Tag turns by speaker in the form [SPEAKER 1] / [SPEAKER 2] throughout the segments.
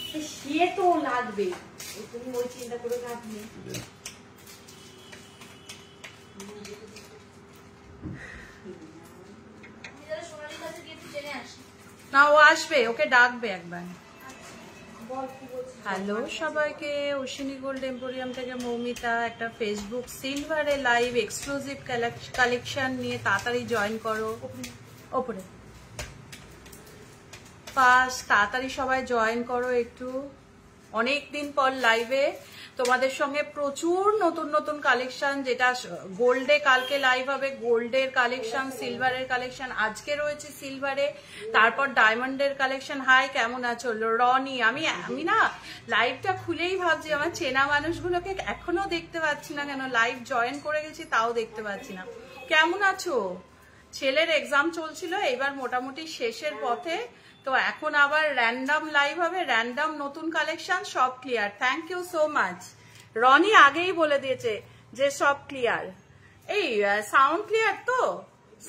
[SPEAKER 1] সে তো লাগবে, তুমি ওই চিন্তা করে কাজ নেই। না ও আসবে, ওকে ডাকবে একবার। হ্যালো সবাইকে, অশ্বিনী গোল্ড এম্পোরিয়াম থেকে মৌমিতা। একটা ফেসবুক সিলভারে লাইভ এক্সক্লুসিভ কালেকশন নিয়ে তাড়াতাড়ি জয়েন করো। ওপরে ফার্স্ট তাড়াতাড়ি সবাই জয়েন করো একটু। অনেকদিন পর লাইভে তোমাদের সঙ্গে প্রচুর নতুন নতুন কালেকশন, যেটা গোল্ডে কালকে লাইভ হবে, গোল্ডের কালেকশন, সিলভারের কালেকশন আজকে রয়েছে সিলভারে, তারপর ডায়মন্ডের কালেকশন। হাই, কেমন আছো রনি? আমি না লাইভটা খুলেই ভাবছি আমার চেনা মানুষগুলোকে এখনো দেখতে পাচ্ছি না কেন, লাইভ জয়েন করে গেছি তাও দেখতে পাচ্ছি না। কেমন আছো? ছেলের এক্সাম চলছিল, এবার মোটামুটি শেষের পথে, তো এখন আবার র্যান্ডম লাইভ হবে, র্যান্ডম নতুন কালেকশন, সব clear. Thank you so much. Roni আগেই বলে দিয়েছে যে সব ক্লিয়ার। এই সাউন্ড ক্লিয়ার তো?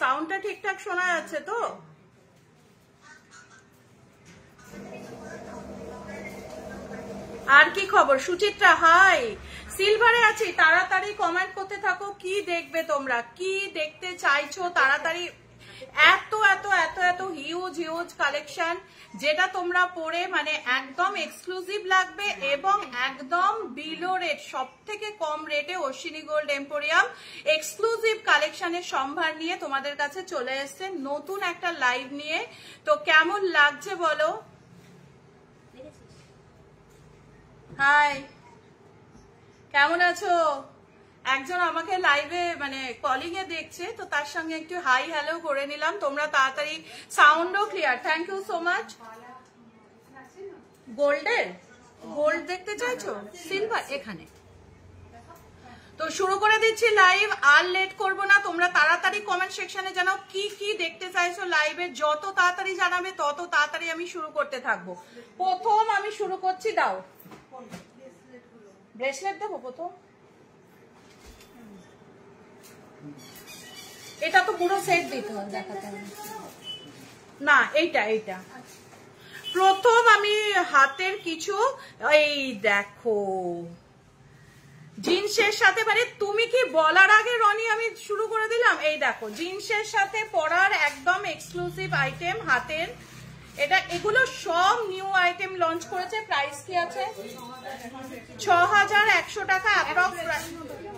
[SPEAKER 1] সাউন্ডটা ঠিকঠাক শোনা যাচ্ছে তো? আর কি খবর সুচিত্রা? হাই, সিলভারে আছি, তাড়াতাড়ি কমেন্ট করতে থাকো। কি দেখবে তোমরা, কি দেখতে চাইছো তাড়াতাড়ি। এত এত এত এত হিউজ হিউজ কালেকশন, যেটা তোমরা পরে মানে একদম এক্সক্লুসিভ লাগবে এবং একদম বিলো রেট, সব থেকে কম রেটে অশ্বিনী গোল্ড এম্পোরিয়াম এক্সক্লুসিভ কালেকশনের সম্ভার নিয়ে তোমাদের কাছে চলে এসছে নতুন একটা লাইভ নিয়ে। তো কেমন লাগছে বলো? হাই, কেমন আছো? একজন আমাকে লাইভে মানে কলিং এ দেখছে, তো তার সঙ্গে একটু হাই হ্যালো করে নিলাম। তোমরা তাড়াতাড়ি, সাউন্ডও clear, thank you so much. গোল্ডের গোল্ড দেখতে চাইছো? সিলভার এখানে তো শুরু করে দিচ্ছি লাইভ, আর লেট করবো না। তোমরা তাড়াতাড়ি কমেন্ট সেকশনে জানাও কি কি দেখতে চাইছো লাইভে, যত তাড়াতাড়ি জানাবে তত তাড়াতাড়ি আমি শুরু করতে থাকবো। প্রথম আমি শুরু করছি, দাও ব্রেসলেট দেবো প্রথম। এটা তো পুরো সেট দিতে হবে, দেখাতে হবে না। এইটা এইটা প্রথম আমি হাতের কিছু, এই দেখো জিন্সের সাথে, মানে তুমি কি বলার আগে রনি আমি শুরু করে দিলাম। এই দেখো জিন্সের সাথে পরার একদম এক্সক্লুসিভ আইটেম হাতের, এটা এগুলো সব নিউ আইটেম লঞ্চ করেছে। প্রাইস কি আছে? 6151 টাকা,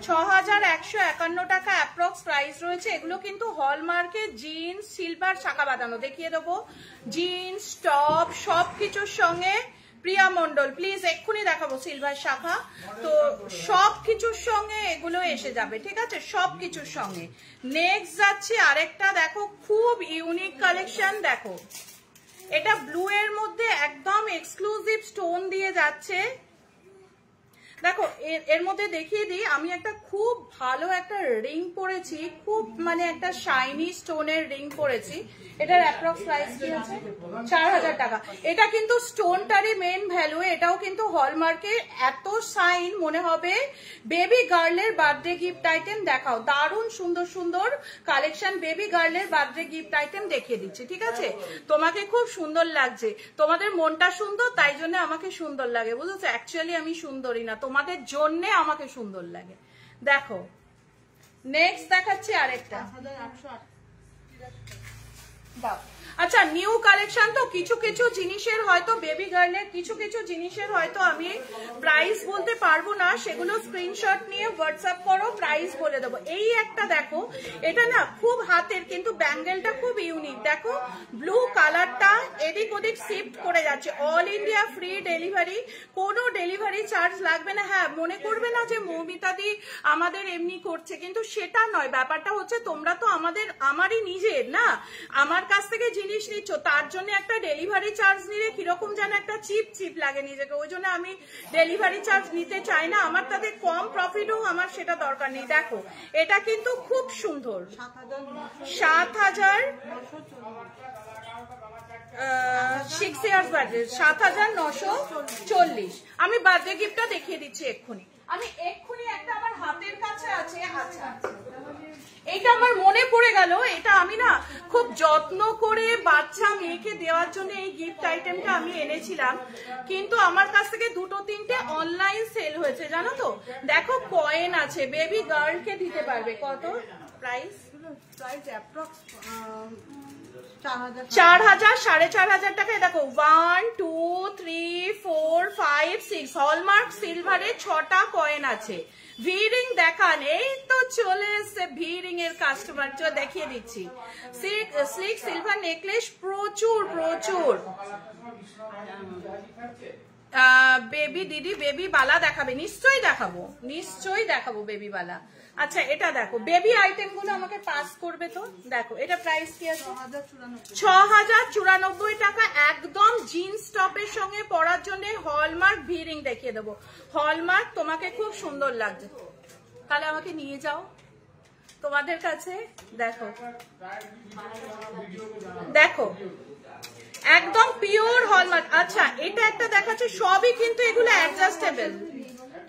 [SPEAKER 1] 6151 টাকা অ্যাপ্রক্স প্রাইস রয়েছে। এগুলো কিন্তু হলমার্কের জিন্স, সিলভার শাখা বাঁধানো, দেখিয়ে দেবো। জিন্স টপ সবকিছুর সঙ্গে, প্রিয়া মন্ডল প্লিজ এক্ষুনি দেখাবো সিলভার শাখা। তো সবকিছুর সঙ্গে এগুলো এসে যাবে, ঠিক আছে, সবকিছুর সঙ্গে। নেক্সট যাচ্ছি আরেকটা, দেখো খুব ইউনিক কালেকশন। দেখো এটা ব্লু এর মধ্যে একদম এক্সক্লুসিভ স্টোন দিয়ে যাচ্ছে। দেখো এর মধ্যে দেখিয়ে দিই, আমি একটা খুব ভালো একটা রিং পরেছি, খুব মানে একটা শাইনি স্টোনের রিং পরেছি। এটার অ্যাপ্রক্স প্রাইস কি আছে? 4000 টাকা। এটা কিন্তু স্টোনটারই মেন ভ্যালু। এটাও কিন্তু হলমার্কে, এত শাইন মনে হবে বেবি গার্লের বার্থডে গিফট আইটেম। দেখাও, দারুণ সুন্দর সুন্দর কালেকশন বেবি গার্লের বার্থডে গিফট আইটেম দেখিয়ে দিচ্ছি, ঠিক আছে? তোমাকে খুব সুন্দর লাগছে, তোমাদের মনটা সুন্দর তাই জন্য আমাকে সুন্দর লাগে, বুঝেছো? অ্যাকচুয়ালি আমি সুন্দরী না, তোমাদের জন্য আমাকে সুন্দর লাগে। দেখো নেক্সট দেখাচ্ছি আরেকটা, দাও। আচ্ছা নিউ কালেকশন তো, কিছু কিছু জিনিসের হয়তো বেবি গার্লের কিছু কিছু জিনিসের হয়তো আমি প্রাইস বলতে পারবো না, সেগুলো স্ক্রিনশট নিয়ে হোয়াটসঅ্যাপ করো, প্রাইস বলে দেবো। এই একটা দেখো, এটা না খুব হাতের, কিন্তু ব্যাঙ্গেলটা খুব ইউনিক। দেখো ব্লু কালারটা এদিক ওদিক শিফট করে যাচ্ছে, অল ইন্ডিয়া ফ্রি ডেলিভারি, কোনো ডেলিভারি চার্জ লাগবে না। হ্যাঁ মনে করবে না যে মৌমিতাদি আমাদের এমনি করছে, কিন্তু সেটা নয়। ব্যাপারটা হচ্ছে তোমরা তো আমারই নিজের না, আমার কাছ থেকে জিনিস নিচ্ছ, তার জন্য একটা ডেলিভারি চার্জ নিলে কিরকম যেন একটা চিপ চিপ লাগে নিজেকে, ওই জন্য আমি ডেলিভারি চার্জ নিতে চাই না। আমার তাতে কম প্রফিট হোক, আমার সেটা দরকার নেই। দেখো এটা কিন্তু খুব সুন্দর, 6 ইয়ার্স বার্থডে, 7940। আমি বার্থডে গিফটটা দেখিয়ে দিচ্ছি এক্ষুনি। আমি এক্ষুনি একটা আমার হাতের কাছে আছে। আচ্ছা এটা আমার মনে পড়ে গেল, এটা আমি না খুব যত্ন করে বাচ্চা মেয়েকে দেওয়ার জন্য এই গিফট আইটেমটা আমি এনেছিলাম, কিন্তু আমার কাছ থেকে 2-3টে অনলাইন সেল হয়েছে জানো তো। দেখো কয়েন আছে, বেবি গার্লকে দিতে পারবে। কত প্রাইস?
[SPEAKER 2] প্রাইস অ্যাপ্রক্স
[SPEAKER 1] 4000 4500 টাকায়। দেখো 1 2 3 4 5 6 হলমার্ক সিলভারের 6টা কয়েন আছে। ভিরিং দেখান, এই তো চলে এসছে ভিরিং এর কাস্টমার, দেখিয়ে দিচ্ছি। স্লিক সিলভার নেকলেস, প্রচুর প্রচুর। বেবি দিদি বেবি বালা দেখাবে? নিশ্চয়ই দেখাবো, নিশ্চয়ই দেখাবো বেবি বালা। আচ্ছা এটা দেখো, বেবি আইটেম গুলো আমাকে পাস করবে তো। দেখো এটা প্রাইস কি আছে? 6094 টাকা। একদম জিন্স টপের সঙ্গে পরার জন্য হলমার্ক ভিরিং দেখিয়ে দেবো। হলমার্ক তোমাকে খুব সুন্দর লাগছে, তাহলে আমাকে নিয়ে যাও তোমাদের কাছে। দেখো দেখো একদম পিওর হলমার্ক। আচ্ছা এটা একটা দেখাচ্ছে, সবই কিন্তু এগুলো অ্যাডজাস্টেবল।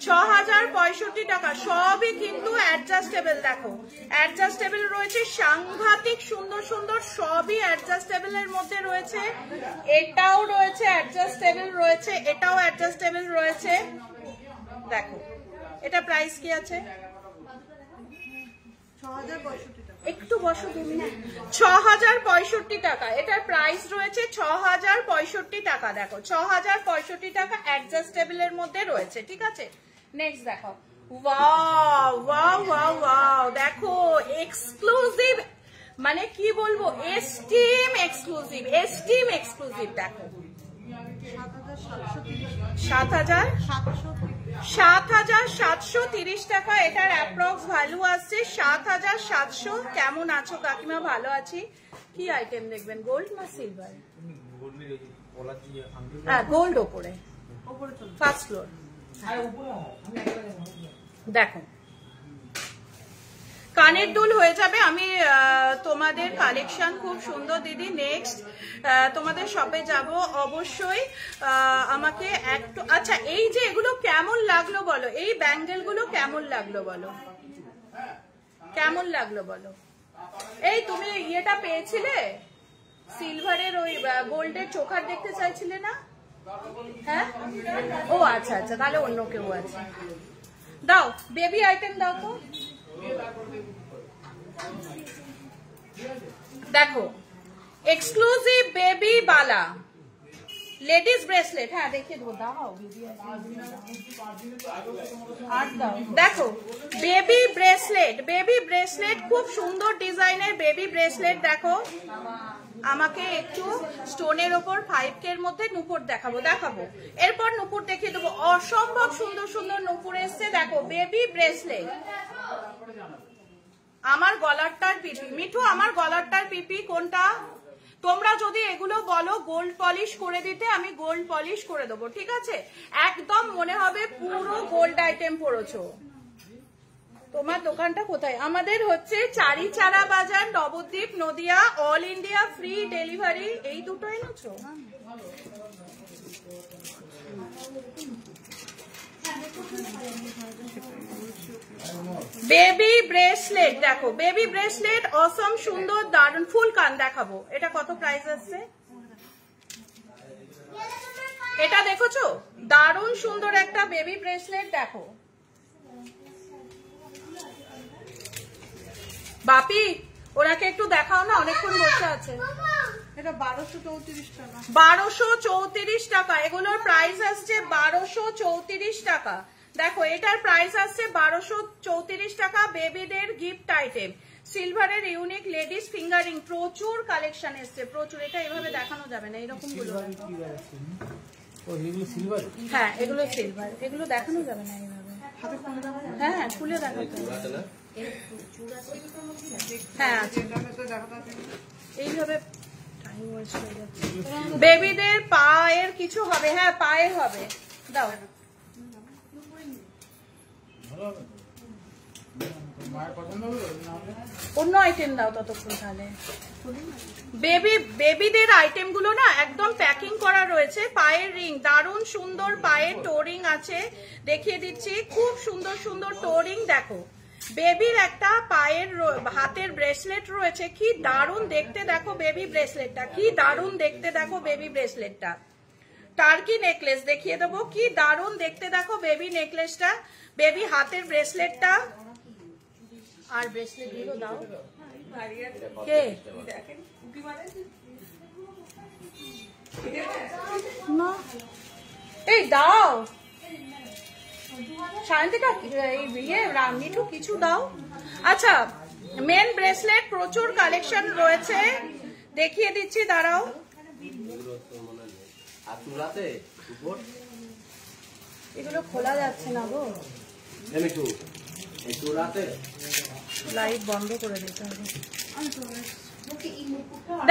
[SPEAKER 1] 6065 টাকা, সবই কিন্তু অ্যাডজাস্টেবল। দেখো অ্যাডজাস্টেবল রয়েছে, সাংঘাতিক সুন্দর সুন্দর, সবই অ্যাডজাস্টেবল এর মধ্যে রয়েছে। এটাও রয়েছে অ্যাডজাস্টেবল রয়েছে, এটাও অ্যাডজাস্টেবল রয়েছে। দেখো এটা প্রাইস কি আছে?
[SPEAKER 2] 6065 টাকা।
[SPEAKER 1] একটু বসো 2 মিনিট। 6065 টাকা, এটার প্রাইস রয়েছে 6065 টাকা। দেখো 6065 টাকা অ্যাডজাস্টেবল এর মধ্যে রয়েছে, ঠিক আছে। নেক্সট দেখো, ওয়াও ওয়াও ওয়াও ওয়াও, দেখো এক্সক্লুসিভ, মানে কি বলবো, এস্টিম এক্সক্লুসিভ, এস্টিম এক্সক্লুসিভ। দেখো 7730 টাকা, এটার অ্যাপ্রক্স ভ্যালু আসছে 7700। কেমন আছো কাকিমা? ভালো আছি। কি আইটেম দেখবেন, গোল্ড না সিলভার? হ্যাঁ গোল্ড ওপরে, ফার্স্ট ফ্লোর। দেখো কানের দুল হয়ে যাবে। আমি তোমাদের কালেকশন খুব সুন্দর দিদি। নেক্সট তোমাদের শপে যাব অবশ্যই, আমাকে একটু। আচ্ছা এই যে এগুলো কেমন লাগলো বলো, এই ব্যাঙ্গেল গুলো কেমন লাগলো বলো, কেমন লাগলো বলো। এই তুমি ইয়েটা পেয়েছিলে সিলভারের, ওই গোল্ডের চোখার দেখতে চাইছিলে না? হ্যাঁ ও আচ্ছা আচ্ছা, তাহলে অন্য কেউ আছে। দাও বেবি আইটেম দাও তো। দেখো এক্সক্লুসিভ বেবি বালা লেডিস ব্রেসলেট। হ্যাঁ দেখিয়ে দেবো, দাও আর দাও। দেখো বেবি ব্রেসলেট, বেবি ব্রেসলেট খুব সুন্দর ডিজাইনের বেবি ব্রেসলেট। দেখো আমাকে একটু স্টোনের ওপর 5K এর মধ্যে নুপুর দেখাবো, এরপর নুপুর দেখিয়ে দেবো। অসম্ভব সুন্দর সুন্দর নুপুর এসছে। দেখো বেবি ব্রেসলেট, আমার গলারটার পিপি। মিঠু আমার গলারটার পিপি কোনটা? তোমরা যদি এগুলো বলো গোল্ড পলিশ করে দিতে, আমি গোল্ড পলিশ করে দেবো, ঠিক আছে। একদম মনে হবে পুরো গোল্ড আইটেম পড়েছো। তোমার দোকানটা কোথায়? আমাদের হচ্ছে চারিচারা বাজার, Nabadwip, Nadia. All India free delivery. এই দুটো এনেছো? বেবি ব্রেসলেট, দেখো বেবি ব্রেসলেট অসম সুন্দর দারুন। ফুল কান দেখাবো, এটা কত প্রাইস আছে? এটা দেখেছো, দারুন সুন্দর একটা বেবি ব্রেসলেট। দেখো বাপি ওনাকে একটু দেখাও না, অনেকক্ষণ বসে আছে।
[SPEAKER 2] এটা 1234 টাকা।
[SPEAKER 1] 1234 টাকা, এগুলোর প্রাইস আসছে 1234 টাকা। দেখো এটার প্রাইস আসছে 1234 টাকা। বেবিদের গিফট আইটেম, সিলভারের ইউনিক লেডিস ফিঙ্গারিং, প্রচুর কালেকশন এসছে, প্রচুর। এটা এভাবে দেখানো যাবে না, এরকম গুলো। হ্যাঁ এগুলো সিলভার, এগুলো দেখানো যাবে না এইভাবে। হ্যাঁ খুলে দেখাতে হবে। হ্যাঁ এইভাবে টাইম ওয়েস্ট হয়ে যাচ্ছে। বেবিদের পায়ের কিছু হবে? হ্যাঁ পায়ের হবে, দাও। অন্য আইটেম দাও ততক্ষণ তাহলে। বেবিদের আইটেম গুলো না একদম প্যাকিং করা রয়েছে। পায়ের রিং দারুণ সুন্দর, পায়ের টোরিং আছে, দেখিয়ে দিচ্ছি। খুব সুন্দর সুন্দর টোরিং। দেখো বেবির একটা পায়ের হাতের ব্রেসলেট রয়েছে, কি দারুণ দেখতে। দেখো বেবি ব্রেসলেটটা কি দারুণ দেখতে। দেখো বেবি ব্রেসলেটটা, টার্কি নেকলেস দেখিয়ে দেবো, কি দারুণ দেখতে। দেখো বেবি নেকলেসটা, বেবি হাতের ব্রেসলেটটা। আর ব্রেসলেট গুলো দাও কে না, এই দাও শান্তিকা, মিঠু কিছু দাও। আচ্ছা মেন ব্রেসলেট প্রচুর কালেকশন রয়েছে, দেখিয়ে দিচ্ছি, দাঁড়াও। এগুলো খোলা যাচ্ছে না গো, লাইট বন্ধ করে দিতে হবে।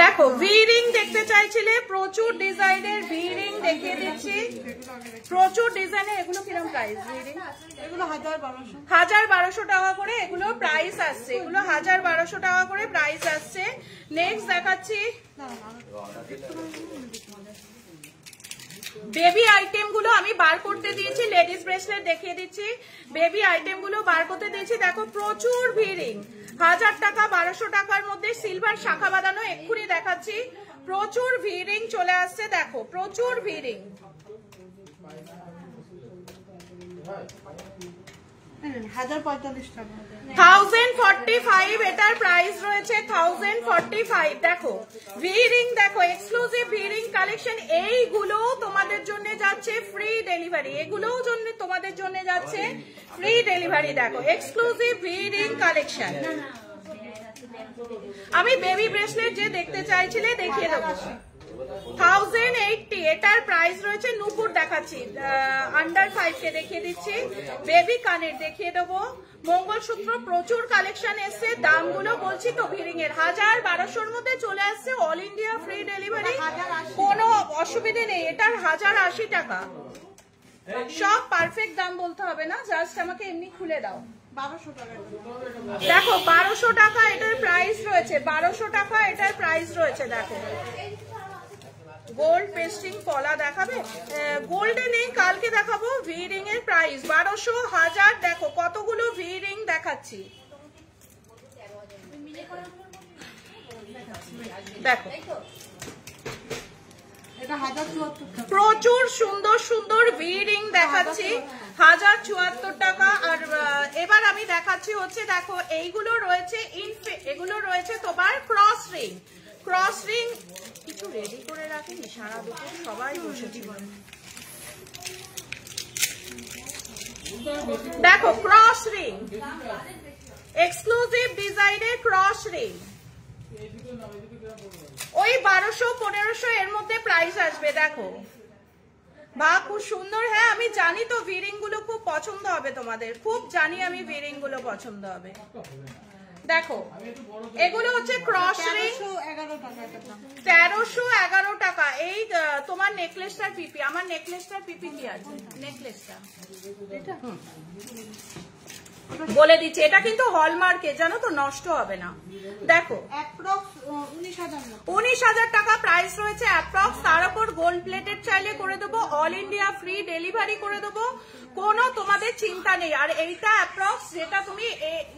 [SPEAKER 1] দেখো ভি রিং দেখতে চাইছিলে, প্রচুর ডিজাইনের ভি রিং দেখিয়ে দিচ্ছি, প্রচুর ডিজাইনের। এগুলো কিরকম প্রাইস? ভি রিং
[SPEAKER 2] এগুলো 1200
[SPEAKER 1] 1200 টাকা করে এগুলো প্রাইস আসছে, এগুলো 1200 টাকা করে প্রাইস আসছে। নেক্সট দেখাচ্ছি বেবি আইটেম গুলো, আমি বার করতে দিয়েছি। লেডিস ব্রেসলেট দেখিয়ে দিচ্ছি, বেবি আইটেম গুলো বার করতে দিয়েছি। দেখো প্রচুর ভিড়িং, 1000 টাকা 1200 টাকার মধ্যে সিলভার শাখা বাঁধানো, এক্ষুনি দেখাচ্ছি। প্রচুর ভিড়িং চলে আসছে, দেখো প্রচুর ভিড়িং।
[SPEAKER 2] 1045 টাকা,
[SPEAKER 1] 1045 এটার প্রাইস রয়েছে 1045। দেখো ভি রিং, দেখো এক্সক্লুসিভ ভি রিং কালেকশন। এইগুলো তোমাদের জন্য যাচ্ছে ফ্রি ডেলিভারি, এগুলোও জন্য তোমাদের জন্য যাচ্ছে ফ্রি ডেলিভারি। দেখো এক্সক্লুসিভ ভি রিং কালেকশন। আমি বেবি ব্রেসলেট যে দেখতে চাইছিলে দেখিয়ে দেবো, 1080 এটার প্রাইস রয়েছে। নুপুর দেখাচ্ছি, আন্ডার 5 কে দেখিয়ে দিচ্ছি। বেবি কানের দেখিয়ে দেবো, মঙ্গলসূত্র প্রচুর কালেকশন এসছে। দামগুলো বলছি তো ভিরিং এর 1000-1200 মধ্যে চলে আসছে, অল ইন্ডিয়া ফ্রি ডেলিভারি, কোনো অসুবিধে নেই। এটার 1080 টাকা, সব পারফেক্ট দাম বলতে হবে না, জাস্ট আমাকে এমনি খুলে দাও।
[SPEAKER 2] 1200 টাকা,
[SPEAKER 1] দেখো 1200 টাকা এটার প্রাইস রয়েছে, 1200 টাকা এটার প্রাইস রয়েছে। দেখো গোল্ড পেস্টিং পলা দেখাবে, গোল্ডে নেই, কালকে দেখাবো। ভি রিং এর প্রাইস 1200, 1000। দেখো কতগুলো ভি রিং দেখাচ্ছি, দেখো
[SPEAKER 2] এটা 1074 টাকা,
[SPEAKER 1] প্রচুর সুন্দর সুন্দর ভি রিং দেখাচ্ছি, 1074 টাকা। আর এবার আমি দেখাচ্ছি হচ্ছে, দেখো এইগুলো রয়েছে এগুলো রয়েছে তোমার ক্রস রিং। ক্রস রিং কিছু রেডি করে রাখিনি, সারা দুপুর সবাই বসেছি। দেখো ক্রস রিং, এক্সক্লুসিভ ডিজাইনের ক্রস রিং, ওই 1200-1500 এর মধ্যে প্রাইস আসবে। দেখো বা খুব সুন্দর। হ্যাঁ আমি জানি তো ভিরিং গুলো খুব পছন্দ হবে তোমাদের, খুব জানি আমি ভিরিং গুলো পছন্দ হবে। দেখো এগুলো হচ্ছে ক্রস রিং, 1311 টাকা। এই তোমার নেকলেসটার পিপি, আমার নেকলেসটার পিপি কি আছে? নেকলেসটা এটা বলে দিচ্ছি, এটা কিন্তু হলমার্কে, জানো তো, নষ্ট হবে না। দেখো
[SPEAKER 2] অ্যাপ্রক্স
[SPEAKER 1] 19,000 টাকা প্রাইস রয়েছে অ্যাপ্রক্স। তার উপর গোল্ড প্লেটেড চাইলে করে দেবো, অল ইন্ডিয়া ফ্রি ডেলিভারি করে দেবো, কোনো তোমাদের চিন্তা নেই। আর এইটা অ্যাপ্রক্স যেটা তুমি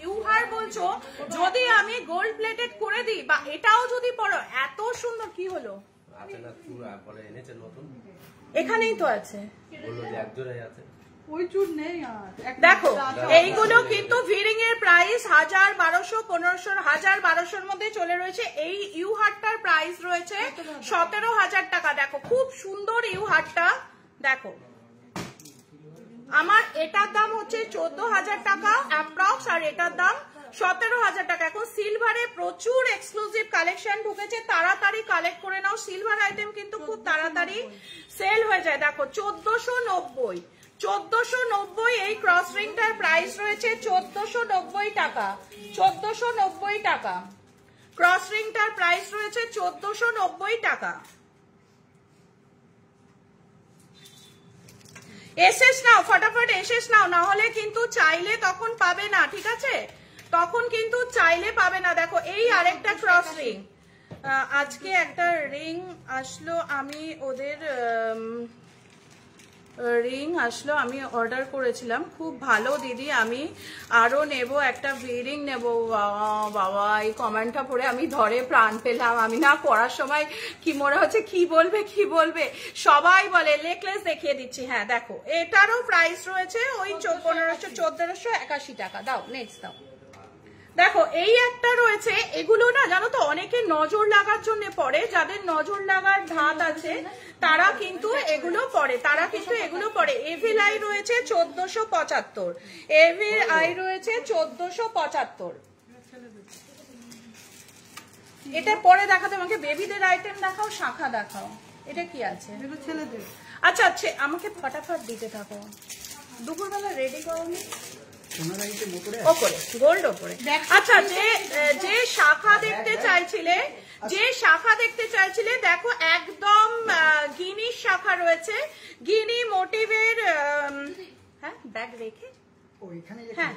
[SPEAKER 1] ইউহার বলছো, যদি আমি গোল্ড প্লেটেড করে দিই বা এটাও যদি পড়ো, এত সুন্দর। কি হলো? এখানেই তো আছে, দেখো এইগুলো কিন্তু ভিরিং এর প্রাইস 1000-1200-1500, 1000-1200 মধ্যে চলে রয়েছে। এই ইউ হারটার প্রাইস রয়েছে 17,000 টাকা। দেখো খুব সুন্দর ইউ হারটা, দেখো আমার এটার দাম হচ্ছে 14,000 টাকা অ্যাপ্রক্স, আর এটার দাম 17,000 টাকা। এখন সিলভারে প্রচুর এক্সক্লুসিভ কালেকশন ঢুকেছে, তাড়াতাড়ি কালেক্ট করে নাও। সিলভার আইটেম কিন্তু খুব তাড়াতাড়ি সেল হয়ে যায়। দেখো 1490 এই ক্রস রিংটার প্রাইস রয়েছে 1490 টাকা, 1490 টাকা। ক্রস রিংটার প্রাইস রয়েছে 1490 টাকা। এসএস নাও, ফটাফট এসএস নাও, না হলে কিন্তু চাইলে তখন পাবে না, ঠিক আছে? তখন কিন্তু চাইলে পাবে না। দেখো এই আরেকটা ক্রস রিং, আজকে একটা রিং আসলো, আমি ওদের রিং আসলো, আমি অর্ডার করেছিলাম, খুব ভালো দিদি, আমি আরো নেব, একটা ভি রিং নেবো। বাবা, এই কমেন্টটা পড়ে আমি ধরে প্রাণ পেলাম। আমি না পড়ার সময় কি মনে হচ্ছে কি বলবে সবাই বলে। নেকলেস দেখিয়ে দিচ্ছি। হ্যাঁ দেখো, এটারও প্রাইস রয়েছে ওই 1481 টাকা। দাও নেক্সট দাও। দেখো এই একটা রয়েছে, এগুলো না জানো তো অনেকে নজর লাগার জন্য পরে, যাদের নজর লাগার ধাত আছে তারা কিন্তু এগুলো পরে, এভিল আই রয়েছে 1475, এভিল আই রয়েছে 1475। এটা পরে দেখাতে, আমাকে বেবিদের আইটেম দেখাও, শাখা দেখাও। এটা কি আছে?
[SPEAKER 2] ছেলেদের।
[SPEAKER 1] আচ্ছা আচ্ছা, আমাকে ফটাফট দিতে থাকো। দুপুরবেলা রেডি করনি গোল্ড ওপরে। আচ্ছা, যে শাখা দেখতে চাইছিলে, দেখো একদম গিনি শাখা রয়েছে, গিনি মোটিভের। হ্যাঁ ব্যাগ রেখে, হ্যাঁ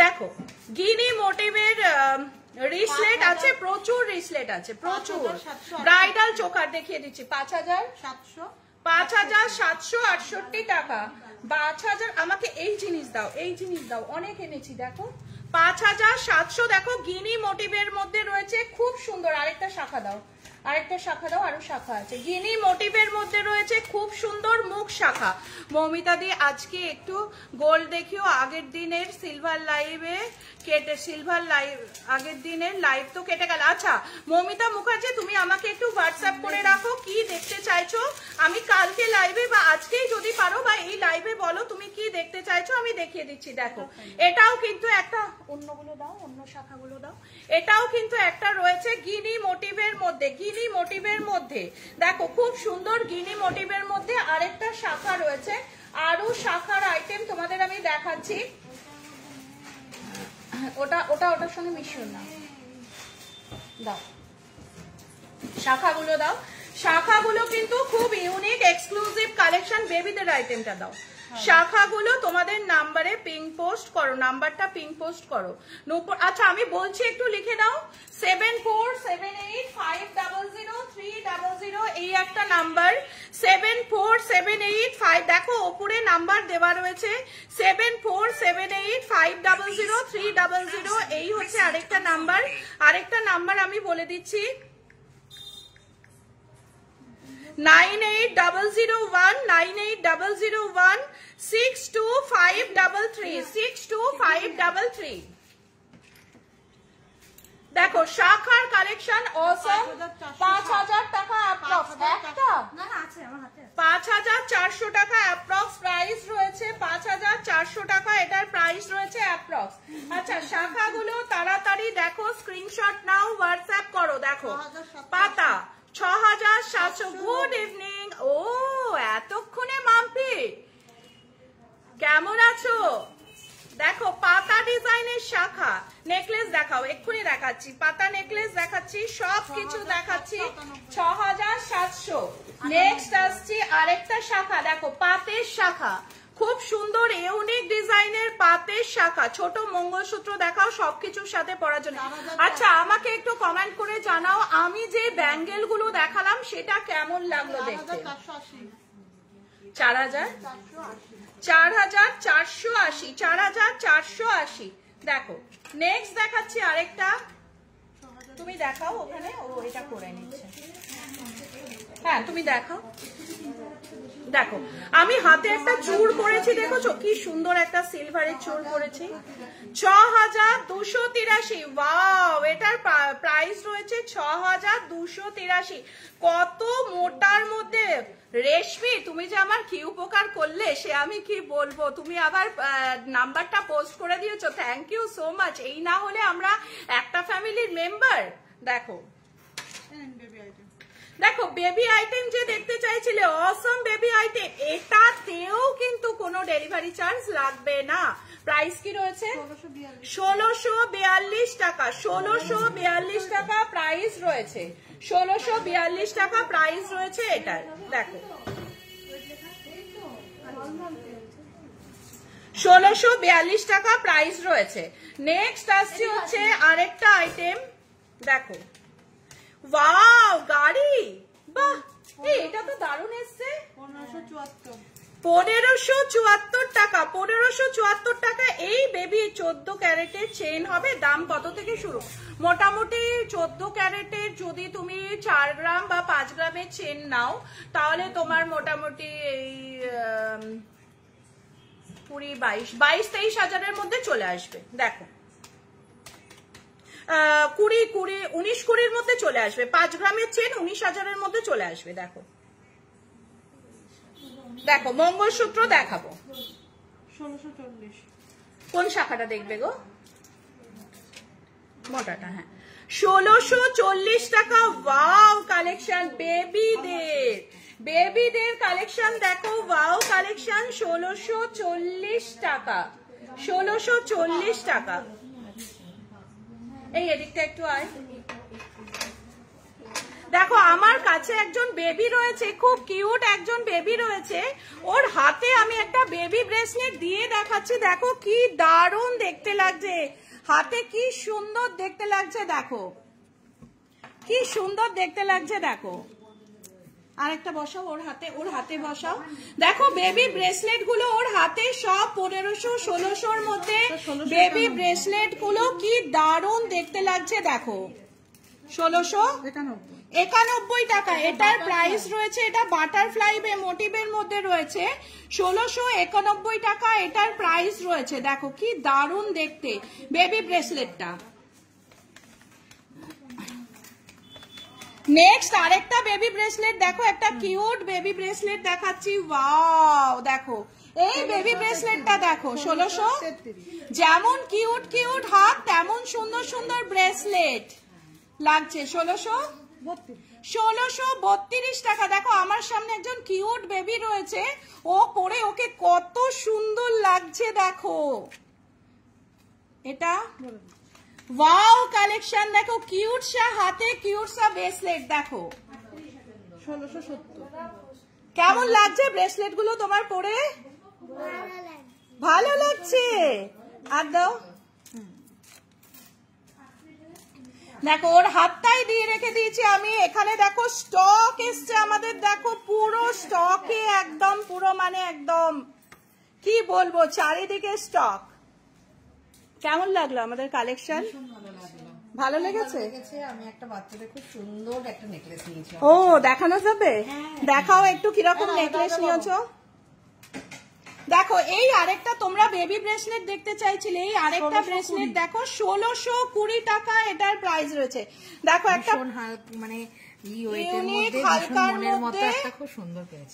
[SPEAKER 1] দেখো গিনি মোটিভের রিসলেট আছে, প্রচুর রিসলেট আছে, প্রচুর। ব্রাইডাল চোকার দেখিয়ে দিচ্ছি, 5768 টাকা। 5000। আমাকে এই জিনিস দাও, অনেক এনেছি। দেখো 5700। দেখো গিনি মোটিভের মধ্যে রয়েছে, খুব সুন্দর। আরেকটা শাখা দাও, আরো শাখা আছে। গিনি মোটিভের মধ্যে রয়েছে খুব সুন্দর মুখ শাখা। মৌমিতা দি আজকে একটু গোল্ড দেখিও, আগের দিনের সিলভার লাইভে আগের দিনের লাইভ তো কেটে গেল। আচ্ছা মৌমিতা মুখার্জি, তুমি আমাকে একটু হোয়াটসঅ্যাপ করে রাখো কি দেখতে চাইছো, আমি কালকে লাইভে বা আজকেই যদি পারো বা এই লাইভে বলো তুমি কি দেখতে চাইছো, আমি দেখিয়ে দিচ্ছি। দেখো এটাও কিন্তু একটা, অন্যগুলো দাও, অন্য শাখাগুলো দাও। এটাও কিন্তু একটা রয়েছে গিনি মোটিভের মধ্যে, দেখো খুব সুন্দর গিনি মোটিভের মধ্যে আরেকটা শাখা রয়েছে। আরো শাখার আইটেম তোমাদের আমি দেখাচ্ছি। ওটার সঙ্গে মিশিও না, দাও শাখাগুলো দাও। শাখাগুলো কিন্তু খুব ইউনিক এক্সক্লুসিভ কালেকশন। বেবিদের আইটেমটা দাও। শাখাগুলো তোমাদের নাম্বারে পিং পোস্ট করো, নাম্বারটা পিং পোস্ট করো। আচ্ছা আমি বলছি একটু লিখে দাও, 7478500300, এই একটা নাম্বার 74785। দেখো ওপরে নাম্বার দেওয়া রয়েছে 7478500300, এই হচ্ছে আরেকটা নাম্বার। আরেকটা নাম্বার আমি বলে দিচ্ছি, 9800162533। দেখো শাখার কালেকশন অসম। 5000 টাকা অ্যাপ্রক্স, একটা না আছে আমার হাতে, 5400 টাকা অ্যাপ্রক্স প্রাইস রয়েছে, 5400 টাকা এটার প্রাইস রয়েছে অ্যাপ্রক্স। আচ্ছা শাখাগুলো তাড়াতাড়ি দেখো, স্ক্রিনশট নাও, হোয়াটসঅ্যাপ করো। দেখো পাতা 6700। Good evening. ও এতক্ষণে মাম্পি কেমন আছো? দেখো পাতা ডিজাইনের শাখা নেকলেস দেখাও, এক্ষুনি দেখাচ্ছি, পাতা নেকলেস দেখাচ্ছি, সব কিছু দেখাচ্ছি। 6700। নেক্সট আসছি আরেকটা শাখা, দেখো পাতের শাখা, খুব সুন্দর ইউনিক ডিজাইনের পাতের শাখা, ছোট মঙ্গলসূত্র দেখাও, সবকিছুর সাথে পরার জন্য। আচ্ছা আমাকে একটু কমেন্ট করে জানাও, আমি যে ব্যাঙ্গেল গুলো দেখালাম সেটা কেমন লাগলো দেখতে। 4480। দেখো নেক্সট দেখাচ্ছি আরেকটা, তুমি দেখাও ওখানে, ও এটা করে নিচ্ছে। হ্যাঁ তুমি দেখাও। দেখো আমি হাতে একটা চূড় করেছি, দেখেছো কি সুন্দর একটা সিলভারের চূড় করেছি। 6283। ওয়াও, এটার প্রাইস রয়েছে 6283। কত মোটার মধ্যে। রেশমি তুমি যে আমার কি উপকার করলে সে আমি কি বলবো, তুমি আবার নাম্বারটা পোস্ট করে দিয়েছো, থ্যাংক ইউ সো মাচ। এই না হলে আমরা একটা ফ্যামিলির মেম্বার। দেখো দেখো বেবি আইটেম যে দেখতে চাইছিলে, অসম বেবি আইটেম, এটাতেও কিন্তু কোনো ডেলিভারি চার্জ লাগবে না। প্রাইস কি রয়েছে 1642 টাকা। 1642 টাকা প্রাইস রয়েছে, 1642 টাকা প্রাইস রয়েছে এটার। দেখো 1642 টাকা প্রাইস রয়েছে। নেক্সট আসছে হচ্ছে আরেকটা আইটেম, দেখো ওয়াও গাড়ি, বাহ এটা তো দারুণ এসছে। 1574 টাকা, 1574 টাকা। এই বেবি 14 ক্যারেটের চেন হবে। দাম কত থেকে শুরু? মোটামুটি 14 ক্যারেটের যদি তুমি 4 গ্রাম বা 5 গ্রামের চেন নাও তাহলে তোমার মোটামুটি এই 22-23 হাজারের মধ্যে চলে আসবে। দেখো 19-20 মধ্যে চলে আসবে। 5 গ্রামের চেন 19,000-এর মধ্যে চলে আসবে। দেখো দেখো মঙ্গলসূত্র দেখাবো।
[SPEAKER 2] 1640।
[SPEAKER 1] কোন শাখাটা দেখবে গো? মোটাটা। হ্যাঁ 1640 টাকা। ওয়াও কালেকশন, বেবিদের কালেকশন দেখো। ওয়াও কালেকশন 1640 টাকা, 1640 টাকা। এই এদিকটা একটু আয়। দেখো আমার কাছে একজন বেবি রয়েছে, খুব কিউট একজন বেবি রয়েছে। ওর হাতে আমি একটা বেবি ব্রেসলেট দিয়ে দেখাচ্ছি। দেখো কি দারুণ দেখতে লাগছে, হাতে কি সুন্দর দেখতে লাগছে। দেখো কি সুন্দর দেখতে লাগছে। দেখো আরেকটা বসাও ওর হাতে বসাও। দেখো বেবি ব্রেসলেট গুলো ওর হাতে সব 1500-1600-র মধ্যে বেবি ব্রেসলেট গুলো কি দারুণ দেখতে লাগছে। দেখো 1691 টাকা এটার প্রাইস রয়েছে। এটা বাটারফ্লাই মোটিভের মধ্যে রয়েছে। 1691 টাকা এটার প্রাইস রয়েছে। দেখো কি দারুণ দেখতে বেবি ব্রেসলেটটা। নেক্সট আরেকটা বেবি ব্রেসলেট দেখো, একটা কিউট বেবি ব্রেসলেট দেখাচ্ছি। ওয়াও দেখো এই বেবি ব্রেসলেটটা দেখো 1600, যেমন কিউট কিউট হাত তেমন সুন্দর সুন্দর ব্রেসলেট লাগছে। 1632 টাকা। দেখো আমার সামনে একজন কিউট বেবি রয়েছে, ও পরে ওকে কত সুন্দর লাগছে। দেখো এটা ওয়াও কালেকশন। দেখো কিউট সা হাতে কিউট সা ব্রেসলেট। দেখো
[SPEAKER 2] 1670।
[SPEAKER 1] কেমন লাগছে ব্রেসলেট গুলো তোমার পরে? ভালো লাগছে। আর দাও। দেখো ওর হাতটাই দিয়ে রেখে দিয়েছি আমি। এখানে দেখো স্টক এসছে আমাদের। দেখো পুরো স্টকে একদম, পুরো মানে একদম কি বলবো, চারিদিকে স্টক। কেমন লাগলো আমাদের কালেকশন? ভালো লেগেছে?
[SPEAKER 2] আমি একটা বাচ্চাদের খুব সুন্দর একটা নেকলেস নিয়েছি।
[SPEAKER 1] ও দেখানো যাবে? দেখাও একটু কিরকম নেকলেস নিয়েছো। দেখো এই আরেকটা তোমরা বেবি ব্রেসলেট দেখতে চাইছিলে, এই আরেকটা ব্রেসলেট দেখো 1620 টাকা এটার প্রাইস রয়েছে। দেখো একটা
[SPEAKER 2] মানে
[SPEAKER 1] হালকার মধ্যে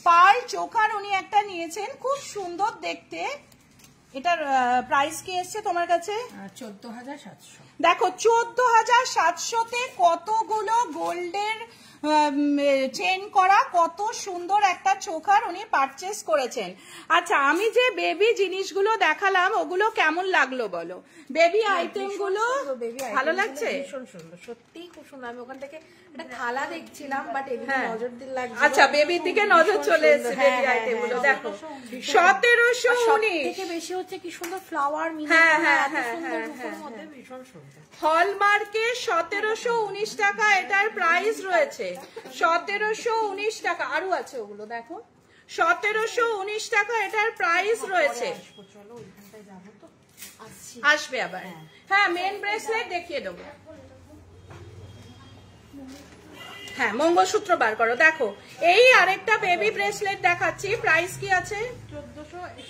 [SPEAKER 1] পার্ল চোখার উনি একটা নিয়েছেন, খুব সুন্দর দেখতে। এটার প্রাইস কি এসছে তোমার কাছে?
[SPEAKER 2] 14,700।
[SPEAKER 1] দেখো 14,700-তে কতগুলো গোল্ডের চেন করা কত সুন্দর একটা চোখার উনি পারচেস করেছেন। আচ্ছা আমি যে বেবি জিনিসগুলো দেখালাম ওগুলো কেমন লাগলো বলো? বেবি আইটেম গুলো ভালো লাগছে?
[SPEAKER 2] ভীষণ সুন্দর, সত্যি খুব সুন্দর। আমি ওখান থেকে একটা থালা দেখছিলাম, বাট এদিকে নজর দিল লাগছে।
[SPEAKER 1] আচ্ছা বেবির দিকে নজর চলে এসেছে বেবি আইটেম গুলো। দেখো 1719
[SPEAKER 2] থেকে বেশি হচ্ছে কি সুন্দর ফ্লাওয়ার মিলে। ভীষণ সুন্দর।
[SPEAKER 1] হলমার্কে 1719 টাকা এটার প্রাইস রয়েছে। 1719 টাকা। আরো আছে ওগুলো দেখো 1719 টাকা এটার প্রাইস রয়েছে। আসবে আবার। হ্যাঁ মেন ব্রেসলেট দেখিয়ে দেবো। হ্যাঁ মঙ্গলসূত্র বার করো। দেখো এই আরেকটা বেবি ব্রেসলেট দেখাচ্ছি। প্রাইস কি আছে?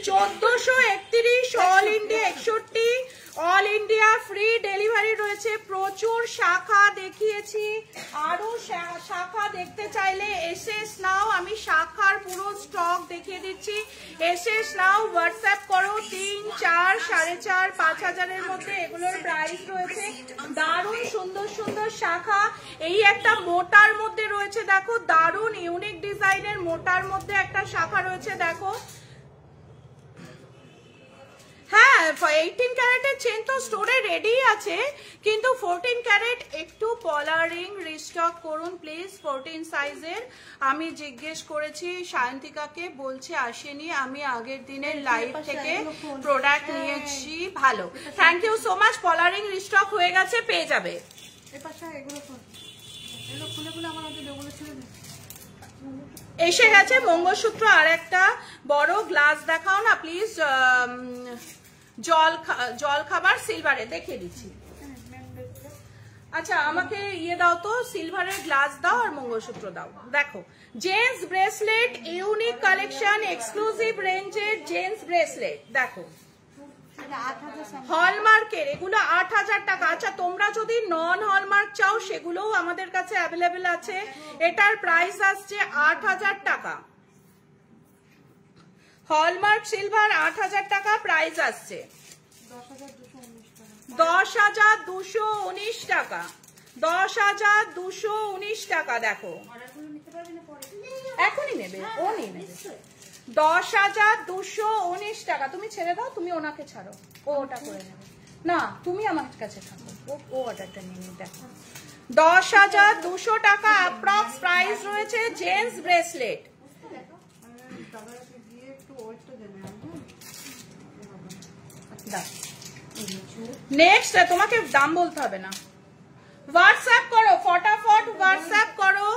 [SPEAKER 1] 1431। All India 61। All India free delivery রয়েছে। প্রচুর শাখা দেখিয়েছি, আরো শাখা দেখতে চাইলে এসএস নাও। আমি শাখার পুরো স্টক দেখিয়ে দিচ্ছি। এসএস নাও, হোয়াটসঅ্যাপ করো। 3, 4, 4.5, 5,000-এর মধ্যে এগুলোর প্রাইস রয়েছে। দারুণ সুন্দর সুন্দর শাখা। এই একটা মোটার মধ্যে রয়েছে, দেখো দারুণ ইউনিক ডিজাইনের মোটার মধ্যে একটা শাখা রয়েছে। দেখো হ্যাঁ 18 ক্যারেটের চেন তো স্টোরে রেডি আছে, কিন্তু 14 ক্যারেট একটু পলারিং রিস্টক করুন প্লিজ 14 সাইজের। আমি জিজ্ঞেস করেছি সায়ন্তিকাকে, বলছে আসেনি, আমি আগের দিনের লাইভ থেকে প্রোডাক্ট নিয়েছি, ভালো, থ্যাংক ইউ সো মাচ। পলারিং রিস্টক হয়ে গেছে, পেয়ে যাবে। এসে গেছে মঙ্গলসূত্র, আর একটা বড় গ্লাস দেখাও না প্লিজ, জল খাবার সিলভারে দেখিয়ে দিচ্ছি। আচ্ছা আমাকে ইয়ে দাও তো, সিলভারের গ্লাস দাও আর মঙ্গলসূত্র দাও। দেখো gents bracelet, unique collection, exclusive রেঞ্জের জেন্টস ব্রেসলেট, দেখো হলমার্কের, এগুলো 8000 টাকা। আচ্ছা তোমরা যদি নন হলমার্ক চাও সেগুলোও আমাদের কাছে অ্যাভেলেবেল আছে। এটার প্রাইস আসছে 8000 টাকা। হলমার্ক সিলভার 8000 টাকা প্রাইস আসছে। 10,219 টাকা, 10,219 টাকা। দেখো এখনই নেবে, ও নিয়ে নেবে। 10,219 টাকা। তুমি ছেড়ে দাও, তুমি ওনাকে ছাড়ো, ও ওটা করে নেবে। না তুমি আমার কাছে থাকো, ও অর্ডারটা নিয়ে নিয়ে। দেখো 10,200 টাকা অ্যাপ্রক্স প্রাইস রয়েছে জেন্টস ব্রেসলেট। নেক্সট তোমাকে দাম বলতে হবে না, হোয়াটসঅ্যাপ করো ফটাফট, হোয়াটসঅ্যাপ করো